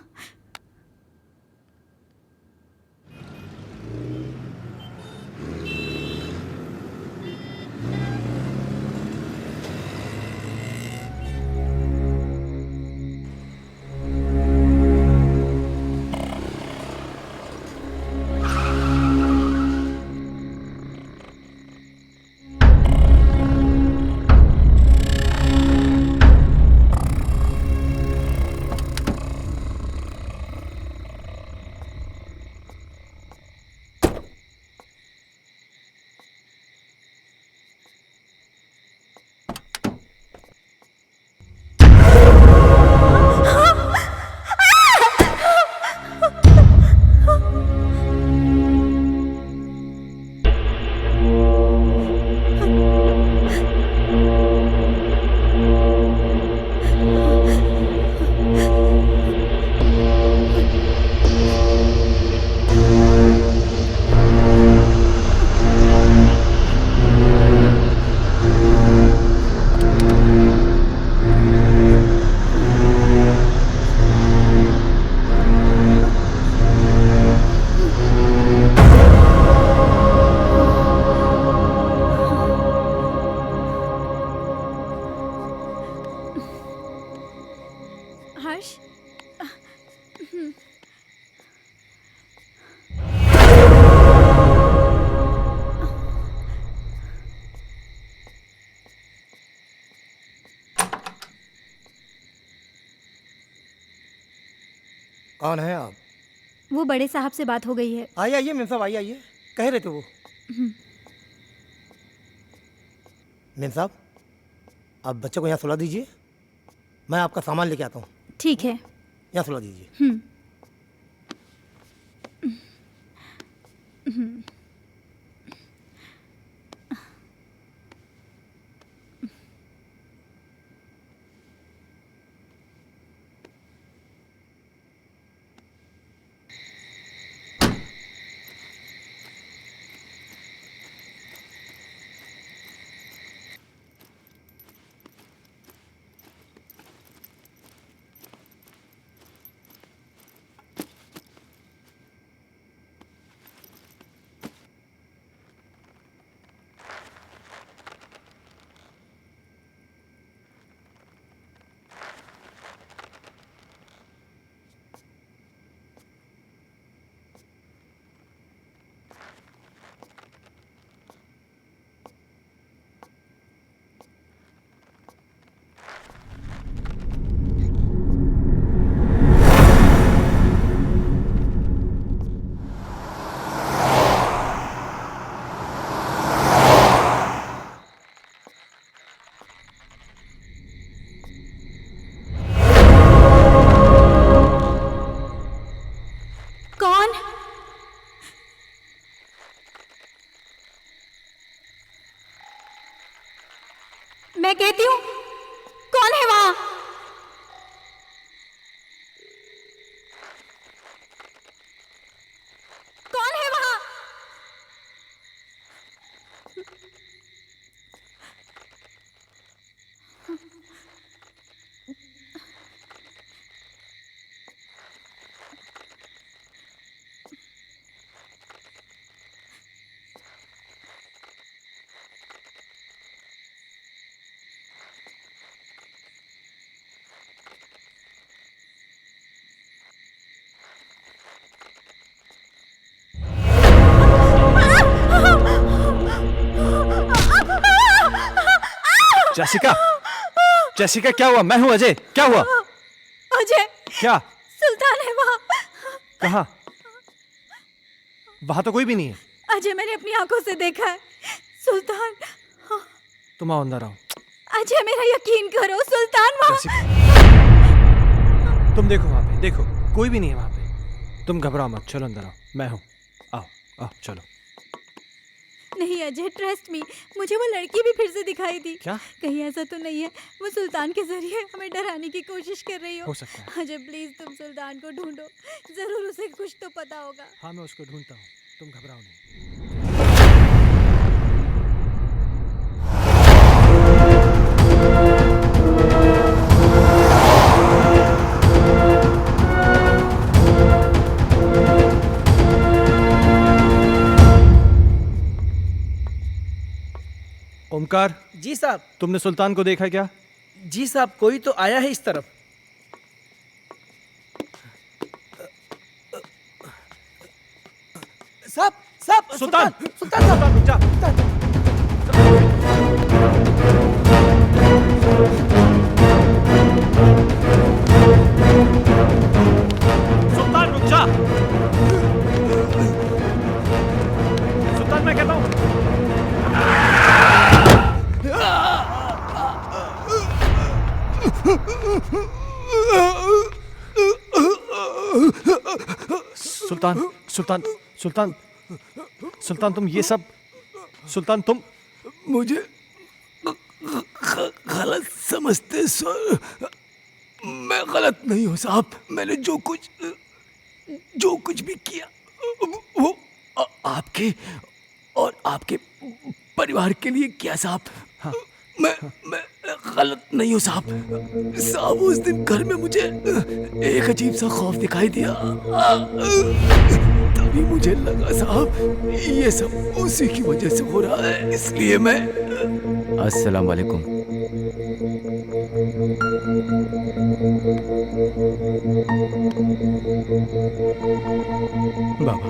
हर्ष। कौन है आप? वो बड़े साहब से बात हो गई है। आइए आइए मेम साहब, आइए आइए। कह रहे थे वो। मेम साहब, आप बच्चे को यहाँ सुला दीजिए, मैं आपका सामान लेके आता हूँ। ठीक है। यहाँ सुला दीजिए। मैं कहती हूँ, कौन है वहां? कौन है वहां? जेसिका, जेसिका क्या हुआ? मैं हूं अजय, क्या हुआ? अजय, क्या? सुल्तान है वहां। कहाँ? वहां तो कोई भी नहीं है। अजय, मैंने अपनी आंखों से देखा है सुल्तान। तुम आओ, अंदर आओ। अजय, मेरा यकीन करो, सुल्तान वहां। तुम देखो वहां पे, देखो कोई भी नहीं है वहां पे। तुम घबराओ मत, चलो अंदर आओ, मैं हूं। आओ आओ, चलो। नहीं अजय, ट्रस्ट मी, मुझे वो लड़की भी फिर से दिखाई दी। क्या? कहीं ऐसा तो नहीं है वो सुल्तान के जरिए हमें डराने की कोशिश कर रही हो सकता है। अजय प्लीज, तुम सुल्तान को ढूंढो, जरूर उसे कुछ तो पता होगा। हाँ, मैं उसको ढूंढता हूँ, तुम घबराओ नहीं। ओमकार। जी साहब। तुमने सुल्तान को देखा क्या? जी साहब, कोई तो आया है इस तरफ। साहब, साहब, सुल्तान, सुल्तान साहब, रुक जा। सुल्तान रुक जा। सुल्तान, मैं कहता हूँ। सुल्तान, सुल्तान, सुल्तान, सुल्तान, तुम ये सब, सुल्तान तुम मुझे गलत समझते सर। मैं गलत नहीं हूँ साहब। मैंने जो कुछ भी किया वो आपके और आपके परिवार के लिए किया साहब। हाँ। मैं गलत नहीं हूँ साहब। साहब, उस दिन घर में मुझे एक अजीब सा खौफ दिखाई दिया। तभी मुझे लगा साहब ये सब उसी की वजह से हो रहा है, इसलिए मैं। अस्सलाम वालेकुम। बाबा,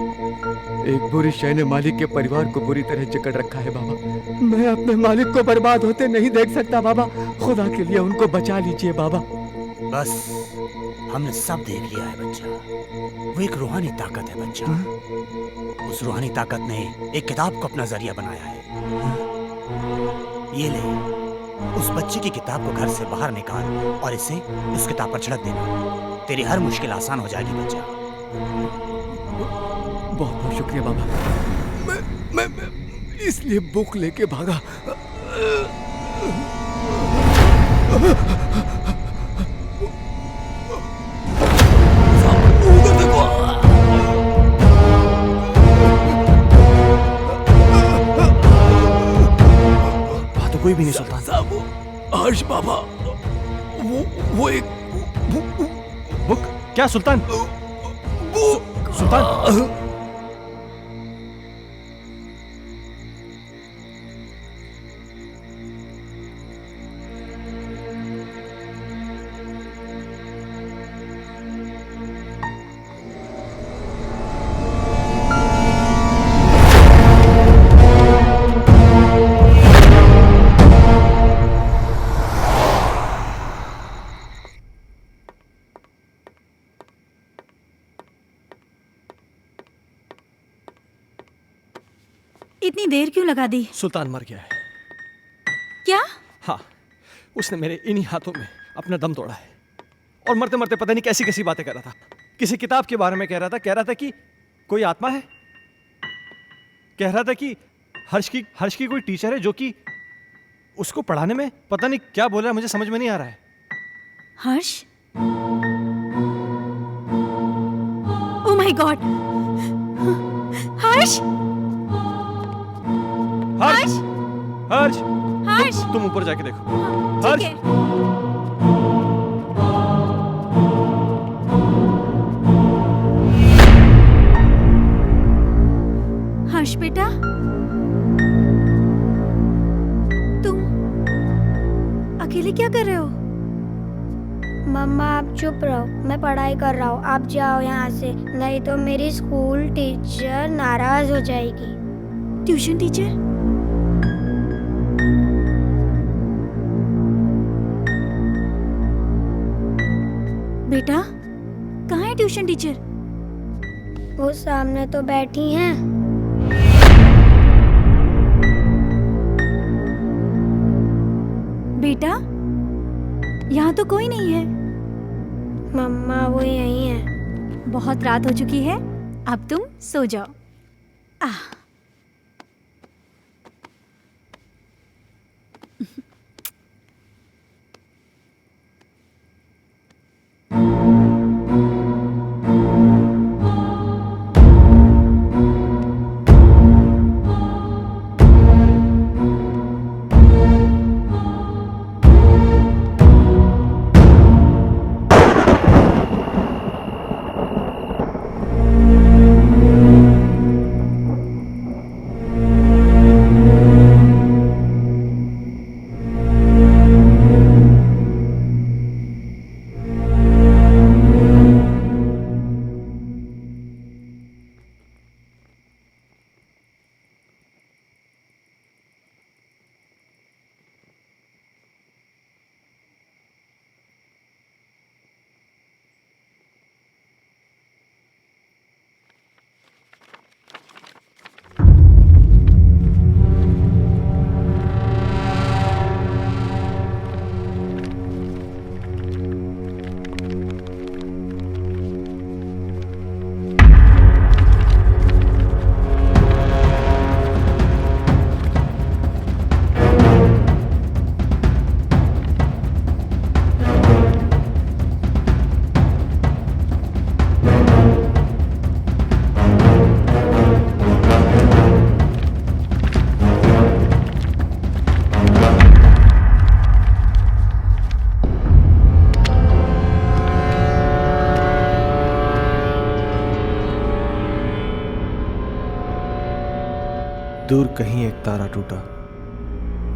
एक बुरी शय ने मालिक के परिवार को बुरी तरह जकड़ रखा है बाबा। मैं अपने मालिक को बर्बाद होते नहीं देख सकता बाबा। खुदा के लिए उनको बचा लीजिए बाबा। बस, हमने सब देख लिया है बच्चा। वो एक रूहानी ताकत है बच्चा। उस रूहानी ताकत ने एक किताब को अपना जरिया बनाया है। ये ले, उस बच्चे की किताब को घर से बाहर निकाल और इसे उस किताब पर छिड़क देना। तेरी हर मुश्किल आसान हो जाएगी बच्चा। बहुत बहुत शुक्रिया बाबा। मैं इसलिए बुक लेके भागा। वहां तो कोई भी नहीं सुल्तान। साहब, हर्ष बाबा, वो एक बुक। क्या सुल्तान? सुल्तान, इतनी देर क्यों लगा दी? सुल्तान मर गया है। क्या? हाँ, उसने मेरे इन्हीं हाथों में अपना दम तोड़ा है। और मरते मरते पता नहीं कैसी कैसी बातें कर रहा था। किसी किताब के बारे में कह रहा था कि कोई आत्मा है। कह रहा था कि हर्ष की कोई टीचर है जो कि उसको पढ़ाने में पता नहीं क्या बोल रहा है, मुझे समझ में नहीं आ रहा है। हर्ष, ओ माय गॉड, हर्ष, हर्ष, हर्ष, हर्ष, तुम ऊपर जाके देखो। ठीक है। हर्ष बेटा, तुम अकेले क्या कर रहे हो? मम्मा आप चुप रहो, मैं पढ़ाई कर रहा हूँ। आप जाओ यहाँ से, नहीं तो मेरी स्कूल टीचर नाराज हो जाएगी। Tuition teacher? बेटा, कहाँ है ट्यूशन टीचर? वो सामने तो बैठी हैं। बेटा, यहाँ तो कोई नहीं है। मम्मा वो यहीं है। बहुत रात हो चुकी है, अब तुम सो जाओ। आह, दूर कहीं एक तारा टूटा,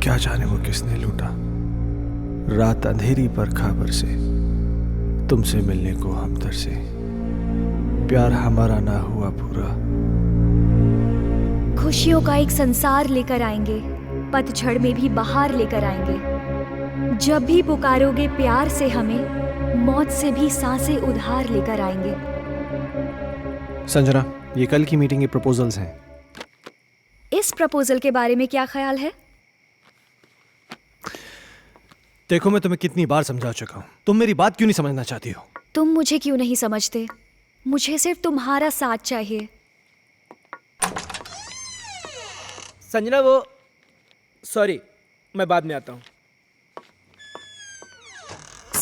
क्या जाने वो किसने लूटा। रात अंधेरी पर खबर से, तुमसे मिलने को हम तरसे। प्यार हमारा ना हुआ पूरा। खुशियों का एक संसार लेकर आएंगे, पतझड़ में भी बहार लेकर आएंगे। जब भी पुकारोगे प्यार से हमें, मौत से भी सांसें उधार लेकर आएंगे। संजना, ये कल की मीटिंग के प्रपोजल्स हैं। इस प्रपोजल के बारे में क्या ख्याल है? देखो, मैं तुम्हें कितनी बार समझा चुका हूं, तुम मेरी बात क्यों नहीं समझना चाहती हो? तुम मुझे क्यों नहीं समझते? मुझे सिर्फ तुम्हारा साथ चाहिए। संजना, वो सॉरी, मैं बाद में आता हूँ।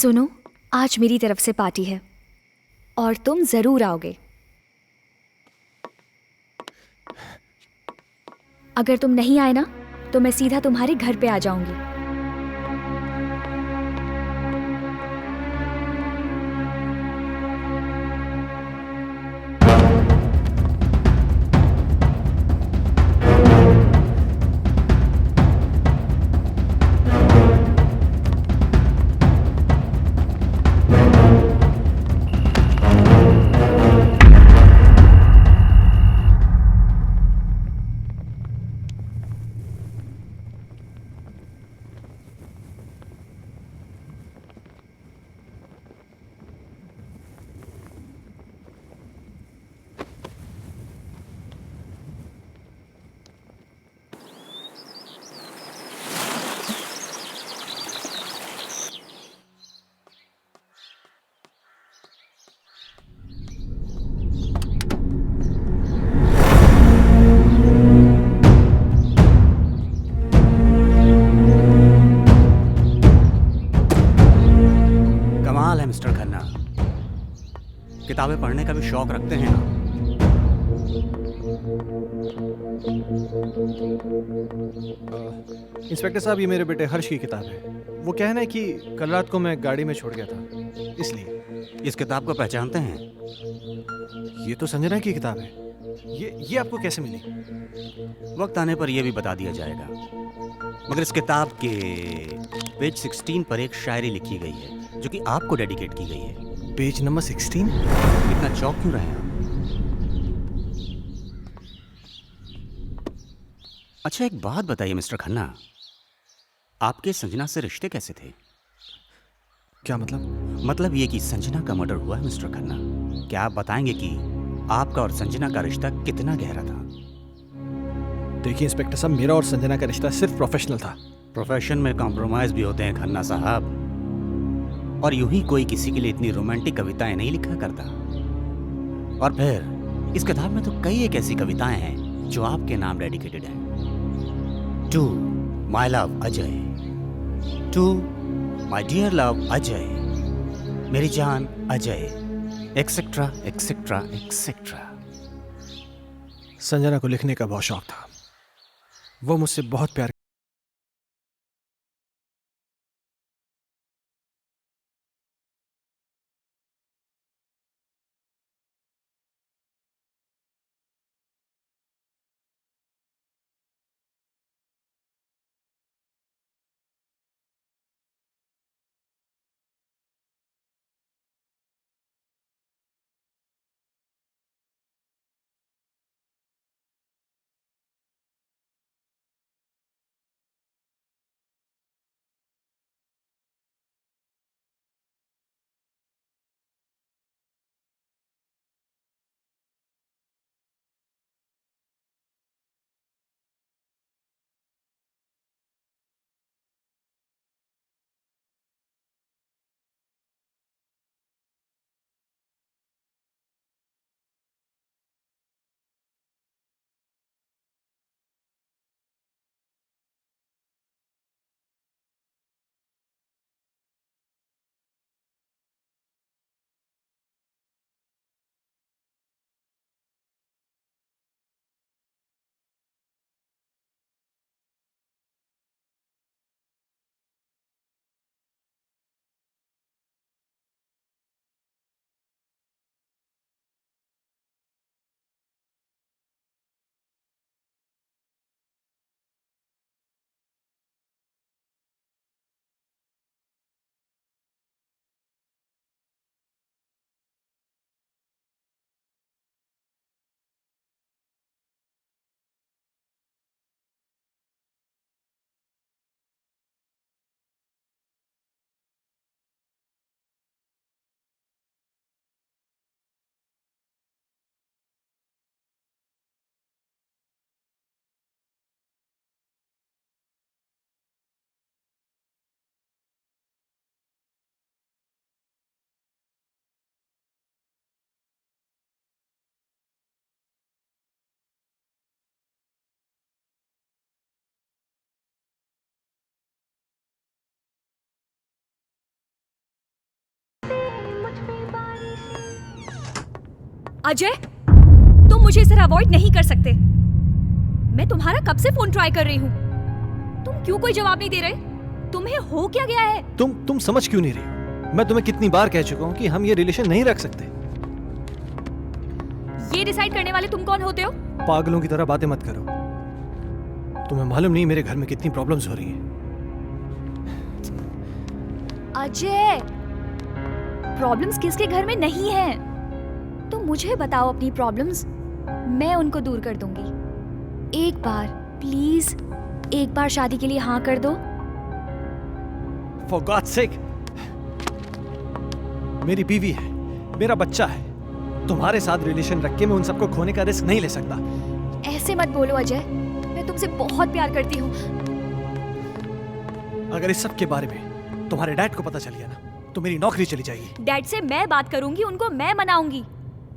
सुनो, आज मेरी तरफ से पार्टी है और तुम जरूर आओगे। अगर तुम नहीं आए ना, तो मैं सीधा तुम्हारे घर पे आ जाऊंगी। किताबें पढ़ने का भी शौक रखते हैं ना। इंस्पेक्टर साहब, ये मेरे बेटे हर्ष की किताब है। वो कहना है कि कल रात को मैं गाड़ी में छोड़ गया था, इसलिए। इस किताब को पहचानते हैं? ये तो संजना की किताब है। ये आपको कैसे मिली? वक्त आने पर यह भी बता दिया जाएगा, मगर इस किताब के पेज 16 पर एक शायरी लिखी गई है जो कि आपको डेडिकेट की गई है। Page number 16? इतना चौंक क्यों रहे हैं आप? अच्छा, एक बात बताइए मिस्टर खन्ना, आपके संजना से रिश्ते कैसे थे? क्या मतलब? मतलब ये कि संजना का मर्डर हुआ है मिस्टर खन्ना। क्या आप बताएंगे कि आपका और संजना का रिश्ता कितना गहरा था? देखिए इंस्पेक्टर साहब, मेरा और संजना का रिश्ता सिर्फ प्रोफेशनल था। प्रोफेशन में कॉम्प्रोमाइज भी होते हैं खन्ना साहब, और यूं ही कोई किसी के लिए इतनी रोमांटिक कविताएं नहीं लिखा करता। और फिर इस किताब में तो कई एक ऐसी कविताएं हैं जो आपके नाम डेडिकेटेड हैं। To my love Ajay, to my dear love Ajay, मेरी जान Ajay, etcetera etcetera etcetera. Sanjana को लिखने का बहुत शौक था। वो मुझसे बहुत प्यार अजय, तुम मुझे इस तरह अवॉइड नहीं कर सकते। मैं तुम्हारा कब से फोन ट्राई कर रही हूँ, तुम क्यों कोई जवाब नहीं दे रहे? तुम्हें हो क्या गया है? तुम समझ क्यों नहीं रही? मैं तुम्हें कितनी बार कह चुका हूँ कि हम ये रिलेशन नहीं रख सकते। ये डिसाइड करने वाले तुम कौन होते हो? पागलों की तरह बातें मत करो। तुम्हें मालूम नहीं मेरे घर में कितनी प्रॉब्लम्स हो रही हैं। अजय, प्रॉब्लम्स किसके घर में नहीं है? तुम मुझे बताओ अपनी प्रॉब्लम्स, मैं उनको दूर कर दूंगी। एक बार प्लीज, एक बार शादी के लिए हाँ कर दो। For God's sake, मेरी बीवी है, मेरा बच्चा है। तुम्हारे साथ रिलेशन रख के मैं उन सबको खोने का रिस्क नहीं ले सकता। ऐसे मत बोलो अजय, मैं तुमसे बहुत प्यार करती हूँ। अगर इस सब के बारे में तुम्हारे डैड को पता चल गया ना, तो मेरी नौकरी चली जाएगी। डैड से मैं बात करूंगी, उनको मैं मनाऊंगी।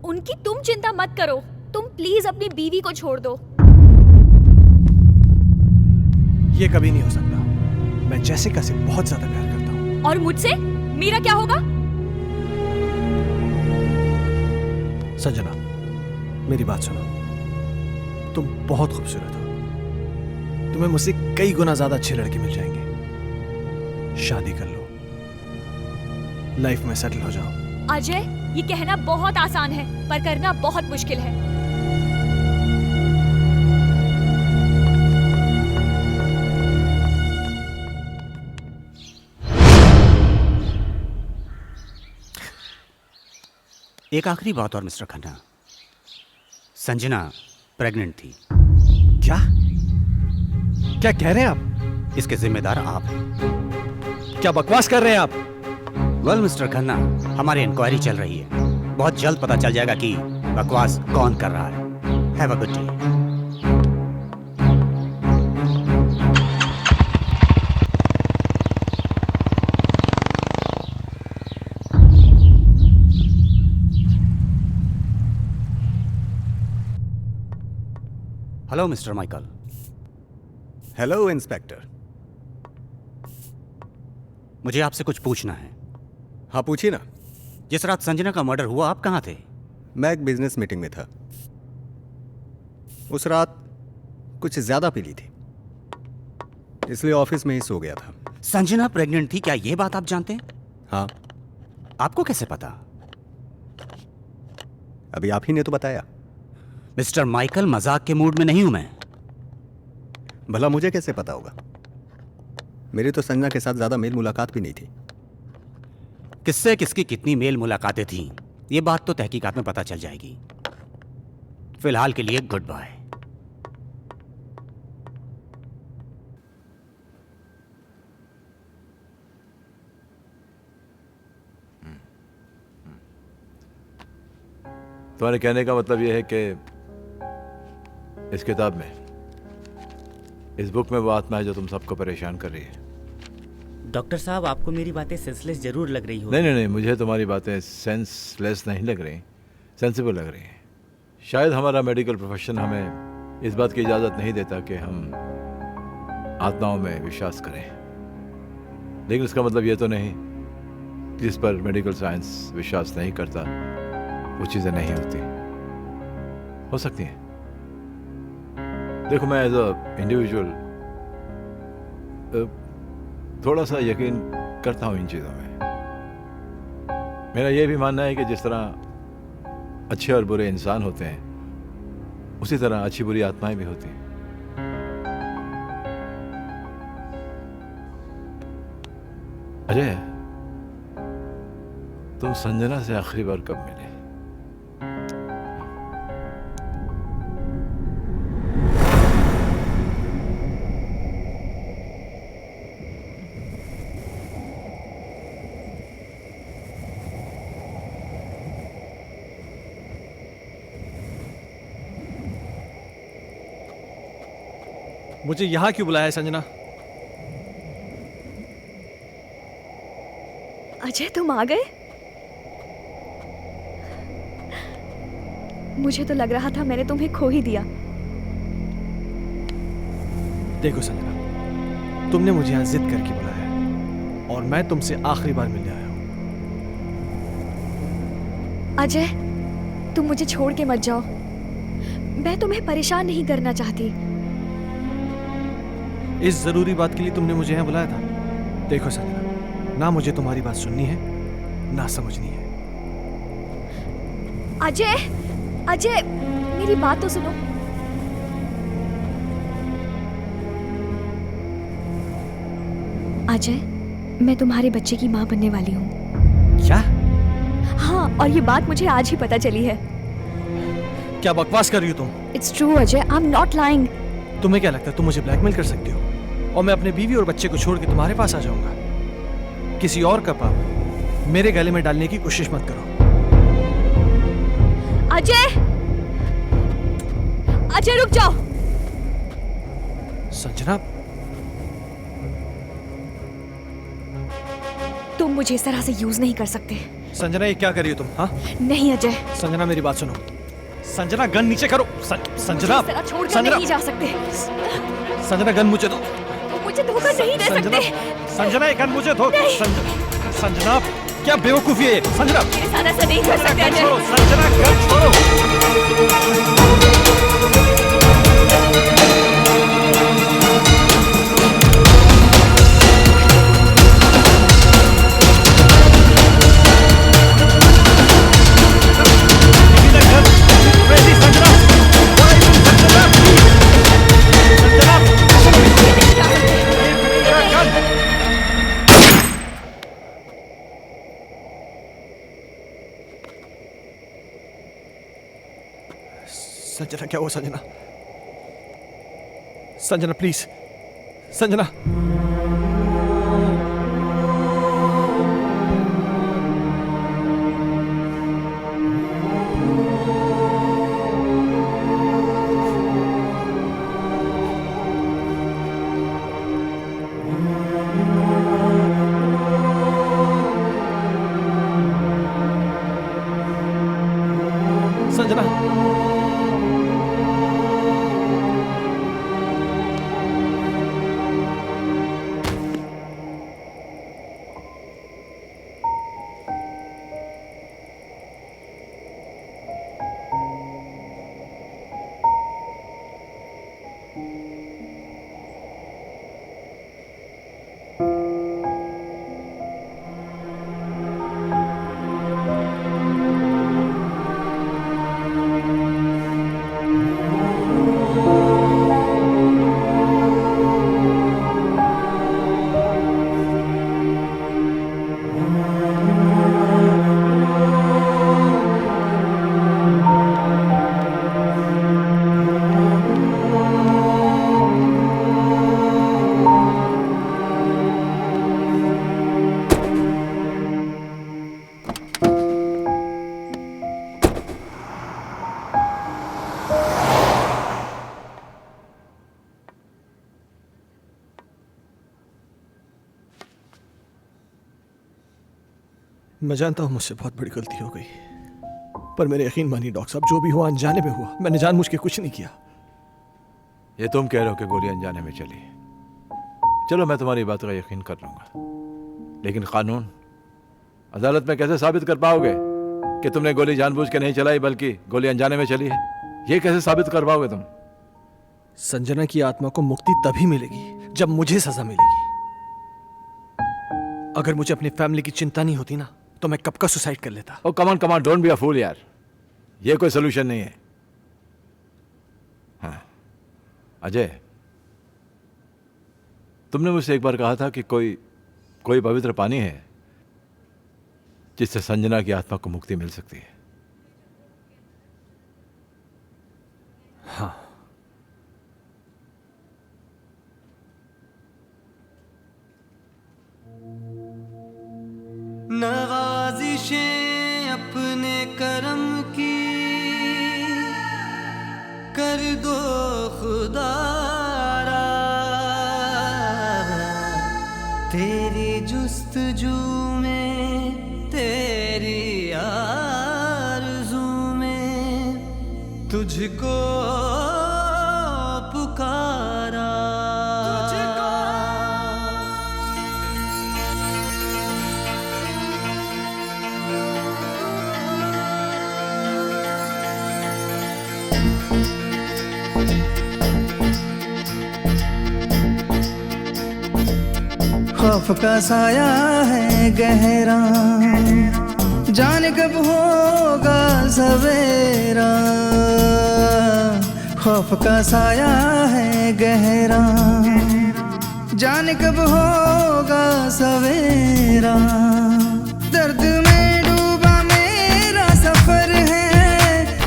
उनकी तुम चिंता मत करो। तुम प्लीज अपनी बीवी को छोड़ दो। ये कभी नहीं हो सकता। मैं जेसिका से बहुत ज्यादा प्यार करता हूँ। और मुझसे? मेरा क्या होगा? संजना, मेरी बात सुनो। तुम बहुत खूबसूरत हो। तुम्हें मुझसे कई गुना ज्यादा अच्छे लड़के मिल जाएंगे। शादी कर लो, लाइफ में सेटल हो जाओ। अजय, ये कहना बहुत आसान है पर करना बहुत मुश्किल है। एक आखिरी बात और मिस्टर खन्ना, संजना प्रेग्नेंट थी। क्या क्या कह रहे हैं आप? इसके जिम्मेदार आप हैं। क्या बकवास कर रहे हैं आप? वेल मिस्टर खन्ना, हमारी इंक्वायरी चल रही है, बहुत जल्द पता चल जाएगा कि बकवास कौन कर रहा है। Have a good day. Hello mister Michael. Hello inspector. मुझे आपसे कुछ पूछना है। हाँ पूछिए ना। जिस रात संजना का मर्डर हुआ आप कहाँ थे? मैं एक बिजनेस मीटिंग में था। उस रात कुछ ज्यादा पी ली थी, इसलिए ऑफिस में ही सो गया था। संजना प्रेग्नेंट थी, क्या यह बात आप जानते हैं? हाँ। आपको कैसे पता? अभी आप ही ने तो बताया। मिस्टर माइकल, मजाक के मूड में नहीं हूं मैं। भला मुझे कैसे पता होगा? मेरी तो संजना के साथ ज्यादा मेल मुलाकात भी नहीं थी। किससे किसकी कितनी मेल मुलाकातें थीं, ये बात तो तहकीकात में पता चल जाएगी। फिलहाल के लिए गुड बाय। तुम्हारे कहने का मतलब यह है कि इस किताब में, इस बुक में वो आत्मा है जो तुम सबको परेशान कर रही है। डॉक्टर साहब, आपको मेरी बातें सेंसलेस जरूर लग रही हो। नहीं, मुझे तुम्हारी बातें सेंसलेस नहीं लग रही, सेंसिबल लग रही हैं। शायद हमारा मेडिकल प्रोफेशन हमें इस बात की इजाज़त नहीं देता कि हम आत्माओं में विश्वास करें, लेकिन इसका मतलब ये तो नहीं जिस पर मेडिकल साइंस विश्वास नहीं करता वो चीज़ें नहीं होती, हो सकती हैं। देखो, मैं एज अ इंडिविजुअल थोड़ा सा यकीन करता हूँ इन चीज़ों में। मेरा ये भी मानना है कि जिस तरह अच्छे और बुरे इंसान होते हैं, उसी तरह अच्छी बुरी आत्माएं भी होती हैं। अजय, तुम संजना से आखिरी बार कब मिले? मुझे यहां क्यों बुलाया है संजना? अजय, तुम आ गए? मुझे तो लग रहा था मैंने तुम्हें खो ही दिया। देखो संजना, तुमने मुझे यहां जिद करके बुलाया है और मैं तुमसे आखिरी बार मिलने आया हूं। अजय, तुम मुझे छोड़ के मत जाओ। मैं तुम्हें परेशान नहीं करना चाहती। इस जरूरी बात के लिए तुमने मुझे यहाँ बुलाया था? देखो संजना, ना मुझे तुम्हारी बात सुननी है ना समझनी है। अजय, अजय, मेरी बात तो सुनो। अजय, मैं तुम्हारे बच्चे की माँ बनने वाली हूँ। क्या? हाँ, और ये बात मुझे आज ही पता चली है। क्या बकवास कर रही हो तुम? It's true Ajay, I'm not lying। तुम्हें क्या लगता है तुम मुझे ब्लैकमेल कर सकती हो और मैं अपने बीवी और बच्चे को छोड़ के तुम्हारे पास आ जाऊंगा? किसी और का पाप मेरे गले में डालने की कोशिश मत करो। अजय, अजय रुक जाओ। संजना, तुम मुझे इस तरह से यूज नहीं कर सकते। संजना, ये क्या कर रही हो तुम? हाँ? नहीं अजय। संजना, मेरी बात सुनो। संजना, गन नीचे करो। संजना, इस तरह छोड़कर नहीं जा सकते। संजना, गन मुझे दो। मुझे धोखा नहीं दे सकते। संजना, ये गन मुझे दो। संजना, क्या बेवकूफी है संजना? मेरे साथ ऐसा नहीं कर सकते अजय। संजना गन छोड़ो। संजना क्या हुआ संजना? संजना प्लीज, संजना। संजना मैं जानता हूं मुझसे बहुत बड़ी गलती हो गई, पर मेरे यकीन मानिए डॉक्टर साहब, जो भी हुआ अनजाने में हुआ। मैंने जानबूझ के कुछ नहीं किया। ये तुम कह रहे हो कि गोली अनजाने में चली। चलो मैं तुम्हारी बात का यकीन कर लूंगा, लेकिन कानून अदालत में कैसे साबित कर पाओगे कि तुमने गोली जानबूझ के नहीं चलाई बल्कि गोली अनजाने में चली है? ये कैसे साबित कर पाओगे तुम? संजना की आत्मा को मुक्ति तभी मिलेगी जब मुझे सजा मिलेगी। अगर मुझे अपनी फैमिली की चिंता नहीं होती ना, तो मैं कब का सुसाइड कर लेता। ओ कमान कमान, डोंट बी अ फूल यार, ये कोई सोल्यूशन नहीं है। हाँ अजय, तुमने मुझसे एक बार कहा था कि कोई पवित्र पानी है जिससे संजना की आत्मा को मुक्ति मिल सकती है। हाँ, नवाजिशें अपने करम की कर दो खुदारा, तेरी जुस्तजू में तेरी आरज़ू में तुझको पुकारा। खौफ का साया है गहरा, जाने कब होगा सवेरा। खौफ का साया है गहरा, जाने कब होगा सवेरा। दर्द में डूबा मेरा सफर है,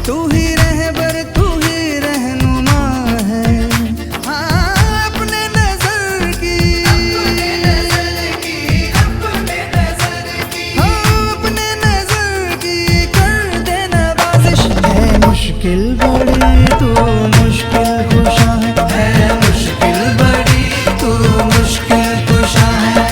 तू ही रहबर तू ही रहनुमा है। हाँ अपने नजर की मुश्किल बड़ी तू मुश्किल कुशा है मुश्किल बड़ी तू मुश्किल कुशा है।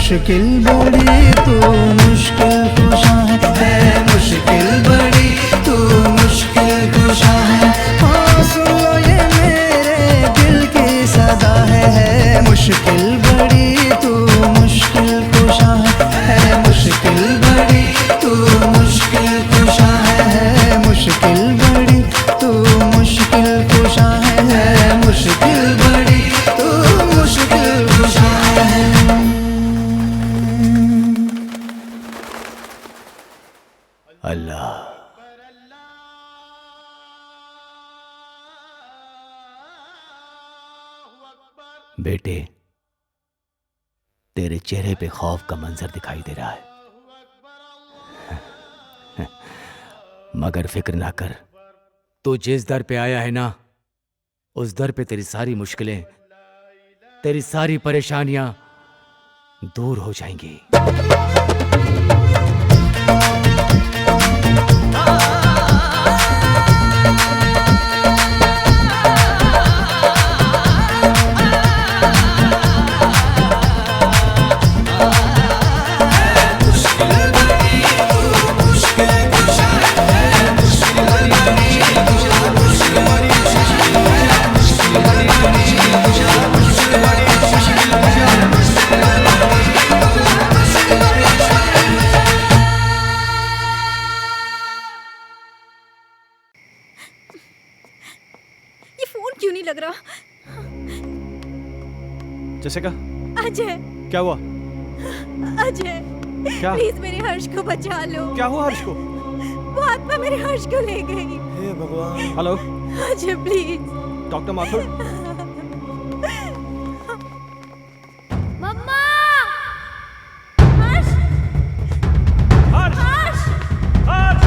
मुश्किल बड़ी तू मुश्किल कुशा है मुश्किल बड़ी तू मुश्किल कुशा है। हाँ सुन लो ये मेरे दिल की सदा है मुश्किल बड़ी तू मुश्किल कुशा है मुश्किल बड़ी तू मुश्किल कुशा है मुश्किल बड़ी तू मुश्किल कुशा है मुश्किल बड़ी तू मुश्किल कुशा है। अल्लाह बेटे, तेरे चेहरे पे खौफ का मंजर दिखाई दे रहा है, मगर फिक्र ना कर, तू जिस दर पे आया है ना, उस दर पे तेरी सारी मुश्किलें, तेरी सारी परेशानियां दूर हो जाएंगी। ये फोन क्यों नहीं लग रहा? जैसिका, अजय, क्या हुआ? अजय, क्या? प्लीज मेरे हर्ष को बचा लो। क्या हुआ हर्ष को? वो आत्मा मेरे हर्ष को ले गई। हे भगवान। Hello Ajay please. Doctor Mathur. मम्मा! हर्ष! हर्ष! हर्ष! हर्ष!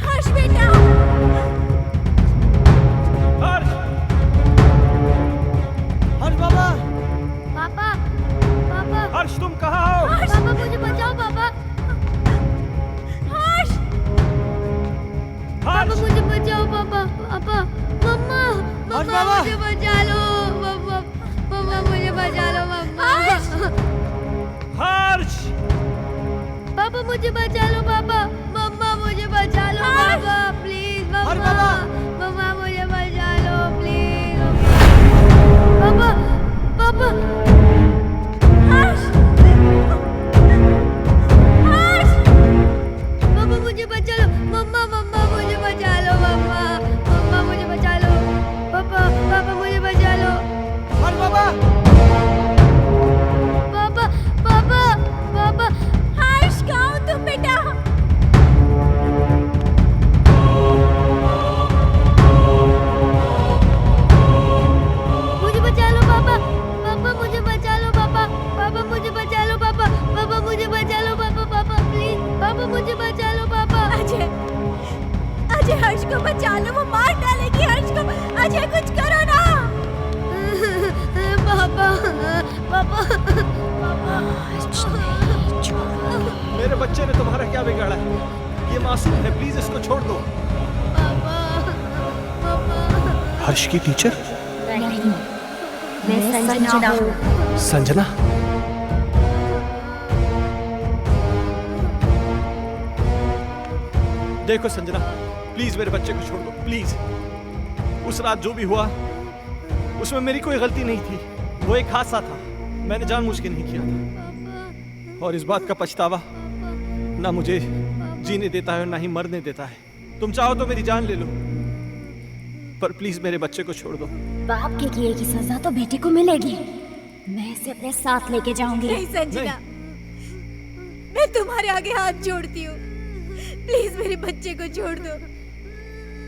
हर्ष बेटा! हर्ष! हर्ष बाबा! पापा! पापा! हर्ष तुम कहाँ हो? पापा मुझे बचाओ पापा! हर्ष! पापा मुझे बचाओ पापा! पापा! मम्मा! मम्मा मुझे बचा लो! मम्मा! मम्मा मुझे बचा लो मम्मा! हर्ष! पापा मुझे बचा लो पापा! मम्मा मुझे बचा लो पापा! प्लीज मम्मा! मम्मा मुझे बचा लो प्लीज! पापा! पापा! हर्ष! हर्ष! पापा मुझे बचा लो! मम्मा! मम्मा मुझे बचा लो मम्मा! मम्मा मुझे बचा लो! पापा! पापा मुझे बचा लो! हर्ष बाबा! पापा! पापा! पापा! हर्ष कहाँ हो तुम बेटा? मुझे बचा लो पापा! पापा मुझे बचा लो पापा! पापा मुझे बचा लो पापा! पापा मुझे बचा लो पापा! पापा प्लीज! पापा मुझे बचा लो पापा! अजय! अजय हर्ष को बचा लो, वो मार डालेगी हर्ष को। अजय कुछ करो ना। पापा! पापा! पापा! मेरे बच्चे ने तुम्हारा क्या बिगाड़ा है? ये मासूम है, प्लीज इसको छोड़ दो। पापा! पापा! हर्ष की टीचर? नहीं, मैं संजना हूँ। संजना? देखो संजना, प्लीज मेरे बच्चे को छोड़ दो, प्लीज। उस रात जो भी हुआ उसमें मेरी कोई गलती नहीं थी, वो एक हादसा था, मैंने जानबूझ के नहीं किया था। और इस बात का पछतावा ना मुझे जीने देता है और ना ही मरने देता है। तुम चाहो तो मेरी जान ले लो, पर प्लीज मेरे बच्चे को छोड़ दो। बाप के किए की सजा तो बेटे को मिलेगी। मैं इसे अपने साथ लेके जाऊंगी। नहीं संजना, मैं तुम्हारे आगे हाथ जोड़ती हूँ, प्लीज मेरे बच्चे को छोड़ दो।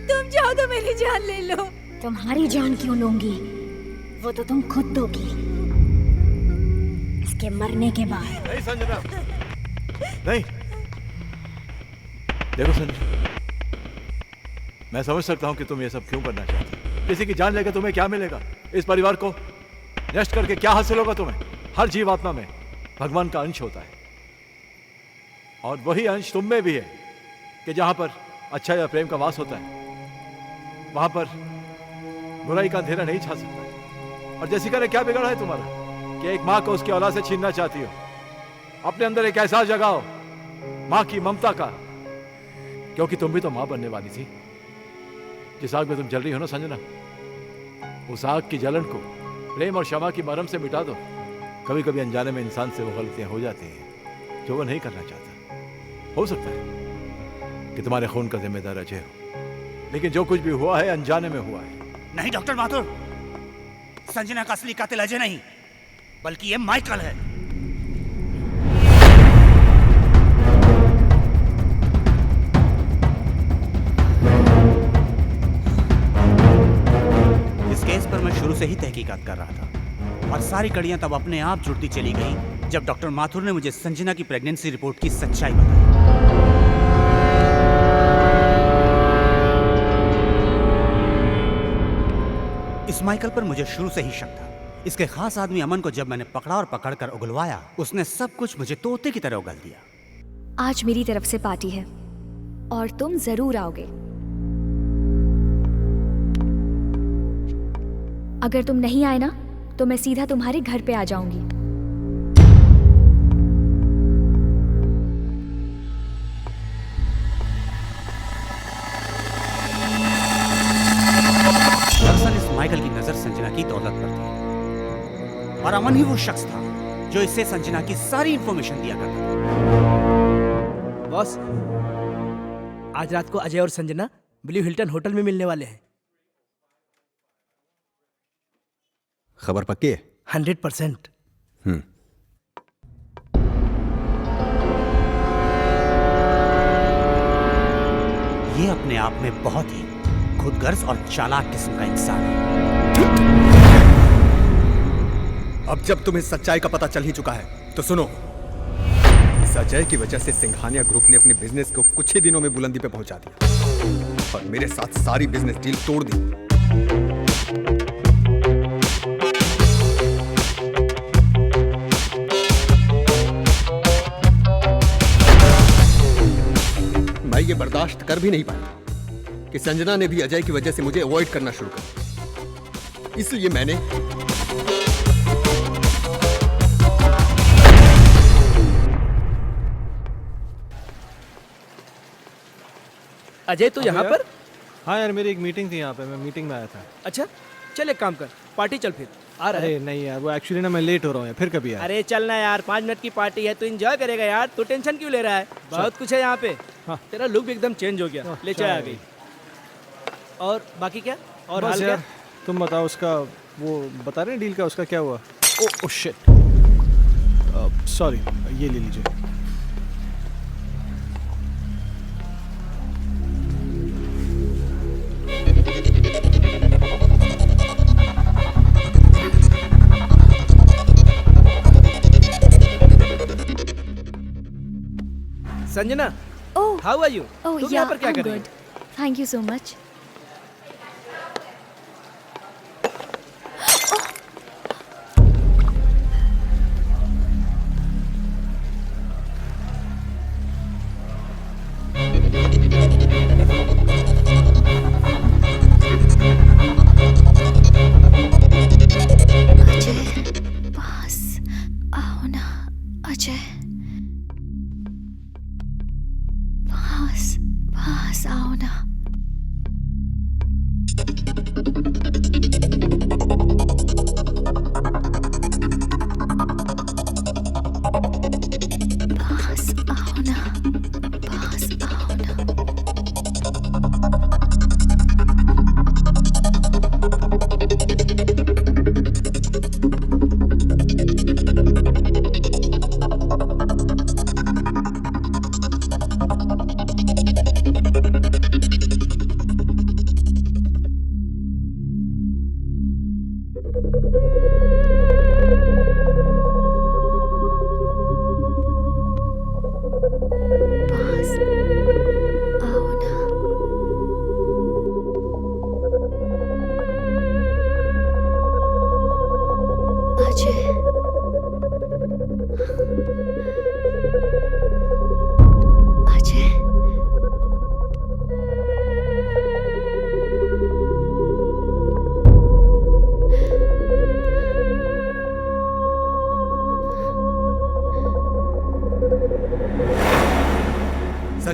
तुम चाहो तो मेरी जान ले लो। तुम्हारी जान क्यों लूंगी? वो तो तुम खुद दोगी इसके मरने के बाद। नहीं संजना, नहीं। देखो संजना, मैं समझ सकता हूं कि तुम ये सब क्यों करना चाहते हो। किसी की जान लेकर तुम्हें क्या मिलेगा? इस परिवार को नष्ट करके क्या हासिल होगा तुम्हें? हर जीवात्मा में भगवान का अंश होता है, और वही अंश तुम में भी है कि जहां पर अच्छा या प्रेम का वास होता है, वहां पर बुराई का अंधेरा नहीं छा सकता। और जैसिका ने क्या बिगाड़ा है तुम्हारा कि एक माँ को उसकी औलाद से छीनना चाहती हो? अपने अंदर एक एहसास जगाओ माँ की ममता का, क्योंकि तुम भी तो माँ बनने वाली थी। जिस आग में तुम जल रही हो ना संजना, उस आग की जलन को प्रेम और क्षमा की मरहम से मिटा दो। कभी कभी अनजाने में इंसान से वो गलतियां हो जाती हैं जो वो नहीं करना चाहता। हो सकता है कि तुम्हारे खून का जिम्मेदार अजय हो, लेकिन जो कुछ भी हुआ है अनजाने में हुआ है। नहीं डॉक्टर माथुर, संजना का असली कातिल अजय नहीं बल्कि ये माइकल है। इस केस पर मैं शुरू से ही तहकीकात कर रहा था और सारी कड़ियां तब अपने आप जुड़ती चली गई जब डॉक्टर माथुर ने मुझे संजना की प्रेगनेंसी रिपोर्ट की सच्चाई बताई। इस माइकल पर मुझे शुरू से ही शक था। इसके खास आदमी अमन को जब मैंने पकड़ा और पकड़कर उगलवाया, उसने सब कुछ मुझे तोते की तरह उगल दिया। आज मेरी तरफ से पार्टी है और तुम जरूर आओगे। अगर तुम नहीं आए ना तो मैं सीधा तुम्हारे घर पे आ जाऊंगी। दरअसल इस माइकल की नजर संजना की दौलत पर थी और अमन ही वो शख्स था जो इससे संजना की सारी इंफॉर्मेशन दिया करता था। बॉस, आज रात को अजय और संजना ब्लू हिल्टन होटल में मिलने वाले हैं। खबर पक्की है? 100%। ये अपने आप में बहुत ही खुदगर्ज और चालाक किस्म का इंसान है। अब जब तुम्हें सच्चाई का पता चल ही चुका है तो सुनो। इस अजय की वजह से सिंघानिया ग्रुप ने अपने बिजनेस को कुछ ही दिनों में बुलंदी पे पहुंचा दिया और मेरे साथ सारी बिजनेस डील तोड़ दी। मैं ये बर्दाश्त कर भी नहीं पाया कि संजना ने भी अजय की वजह से मुझे अवॉइड करना शुरू कर दिया। इसलिए मैंने अजय तो यहाँ पर? हाँ यार, मेरी एक मीटिंग थी यहाँ पे, मैं मीटिंग में आया था। अच्छा चल एक काम कर, पार्टी चल फिर। आ रहा है? अरे नहीं यार, वो एक्चुअली ना मैं लेट हो रहा हूँ यार, फिर कभी यार। अरे चलना यार, 5 मिनट की पार्टी है, तू एंजॉय करेगा यार। तू टेंशन क्यों ले रहा है? बहुत कुछ है यहाँ पे। हाँ। तेरा लुक भी एकदम चेंज हो गया। ले चाय आ गई। और बाकी क्या? और हाल क्या? तुम बताओ, उसका वो बता रहे हैं डील का, उसका क्या हुआ? ओह शिट, सॉरी, ये ले लीजिए। Sanjana, oh how are you? Oh तुम यहाँ पर क्या कर रही हो? Thank you so much.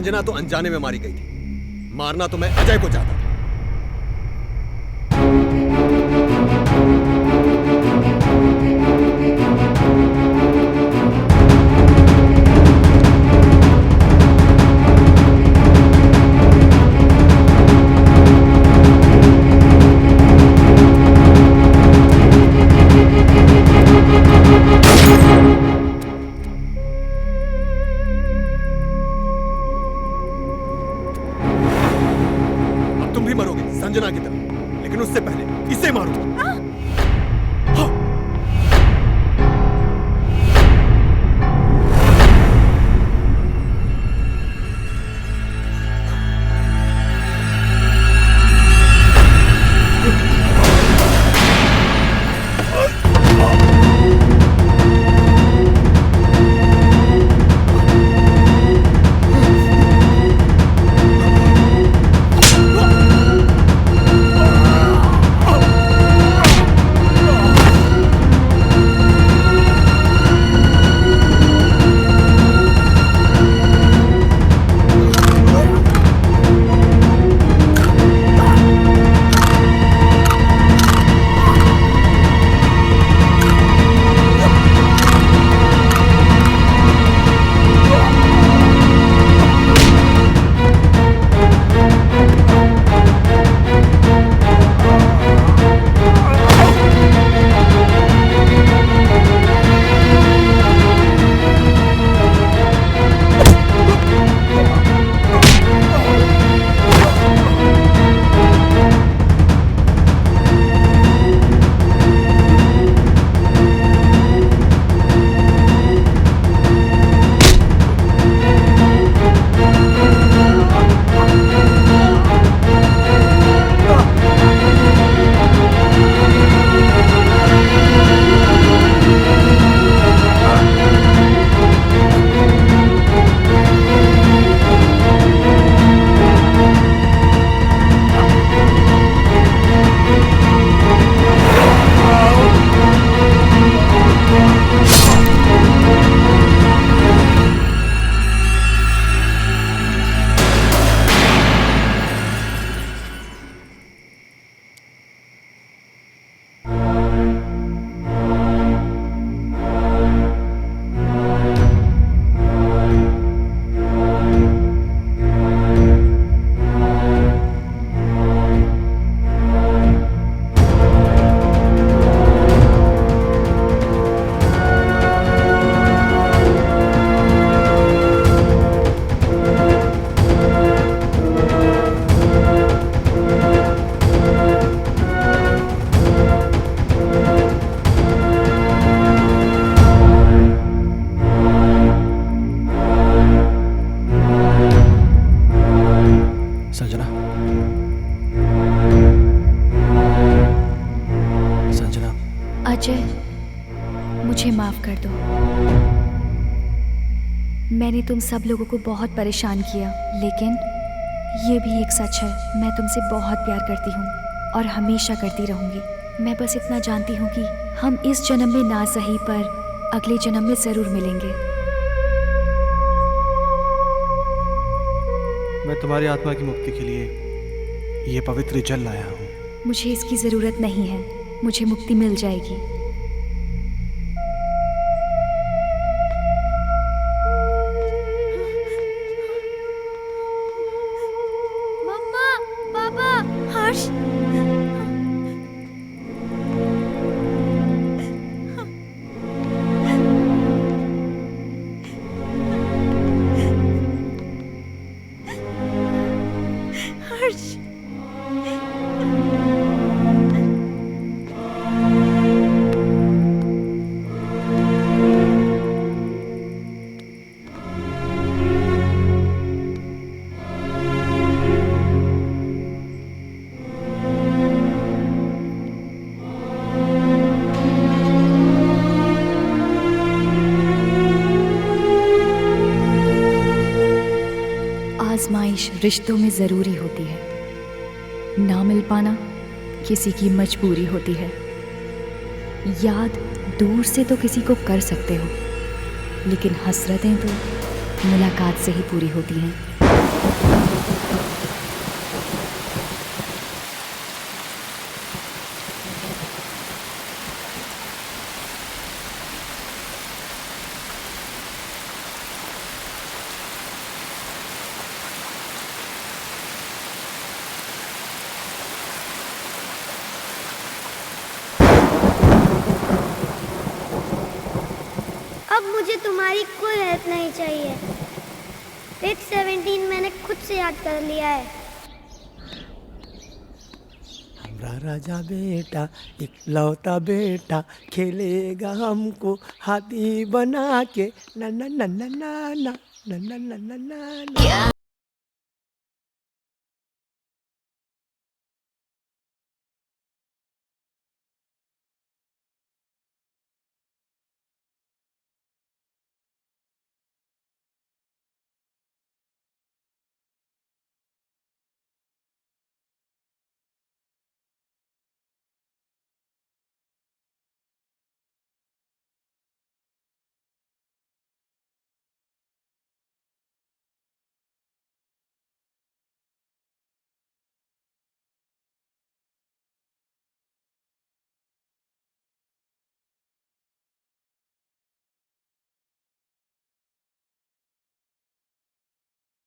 Sanjana तो अनजाने में मारी गई थी, मारना तो मैं अजय को चाहता था। तुम भी मरोगे संजना की तरह, लेकिन उससे पहले इसे मारो। अजय, मुझे माफ कर दो। मैंने तुम सब लोगों को बहुत परेशान किया, लेकिन ये भी एक सच है, मैं तुमसे बहुत प्यार करती हूँ और हमेशा करती रहूँगी। मैं बस इतना जानती हूँ कि हम इस जन्म में ना सही पर अगले जन्म में ज़रूर मिलेंगे। मैं तुम्हारी आत्मा की मुक्ति के लिए ये पवित्र जल लाया हूँ। मुझे इसकी ज़रूरत नहीं है, मुझे मुक्ति मिल जाएगी। मम्मा, पापा, हर्ष। हर्ष। आजमाइश रिश्तों में ज़रूरी होती है, ना मिल पाना किसी की मजबूरी होती है। याद दूर से तो किसी को कर सकते हो, लेकिन हसरतें तो मुलाकात से ही पूरी होती हैं। अब मुझे तुम्हारी कोई हेल्प नहीं चाहिए। पेज 17 मैंने खुद से याद कर लिया है। हमारा राजा बेटा इकलौता बेटा खेलेगा हमको हाथी बना के ना ना ना ना ना ना ना ना ना ना ना।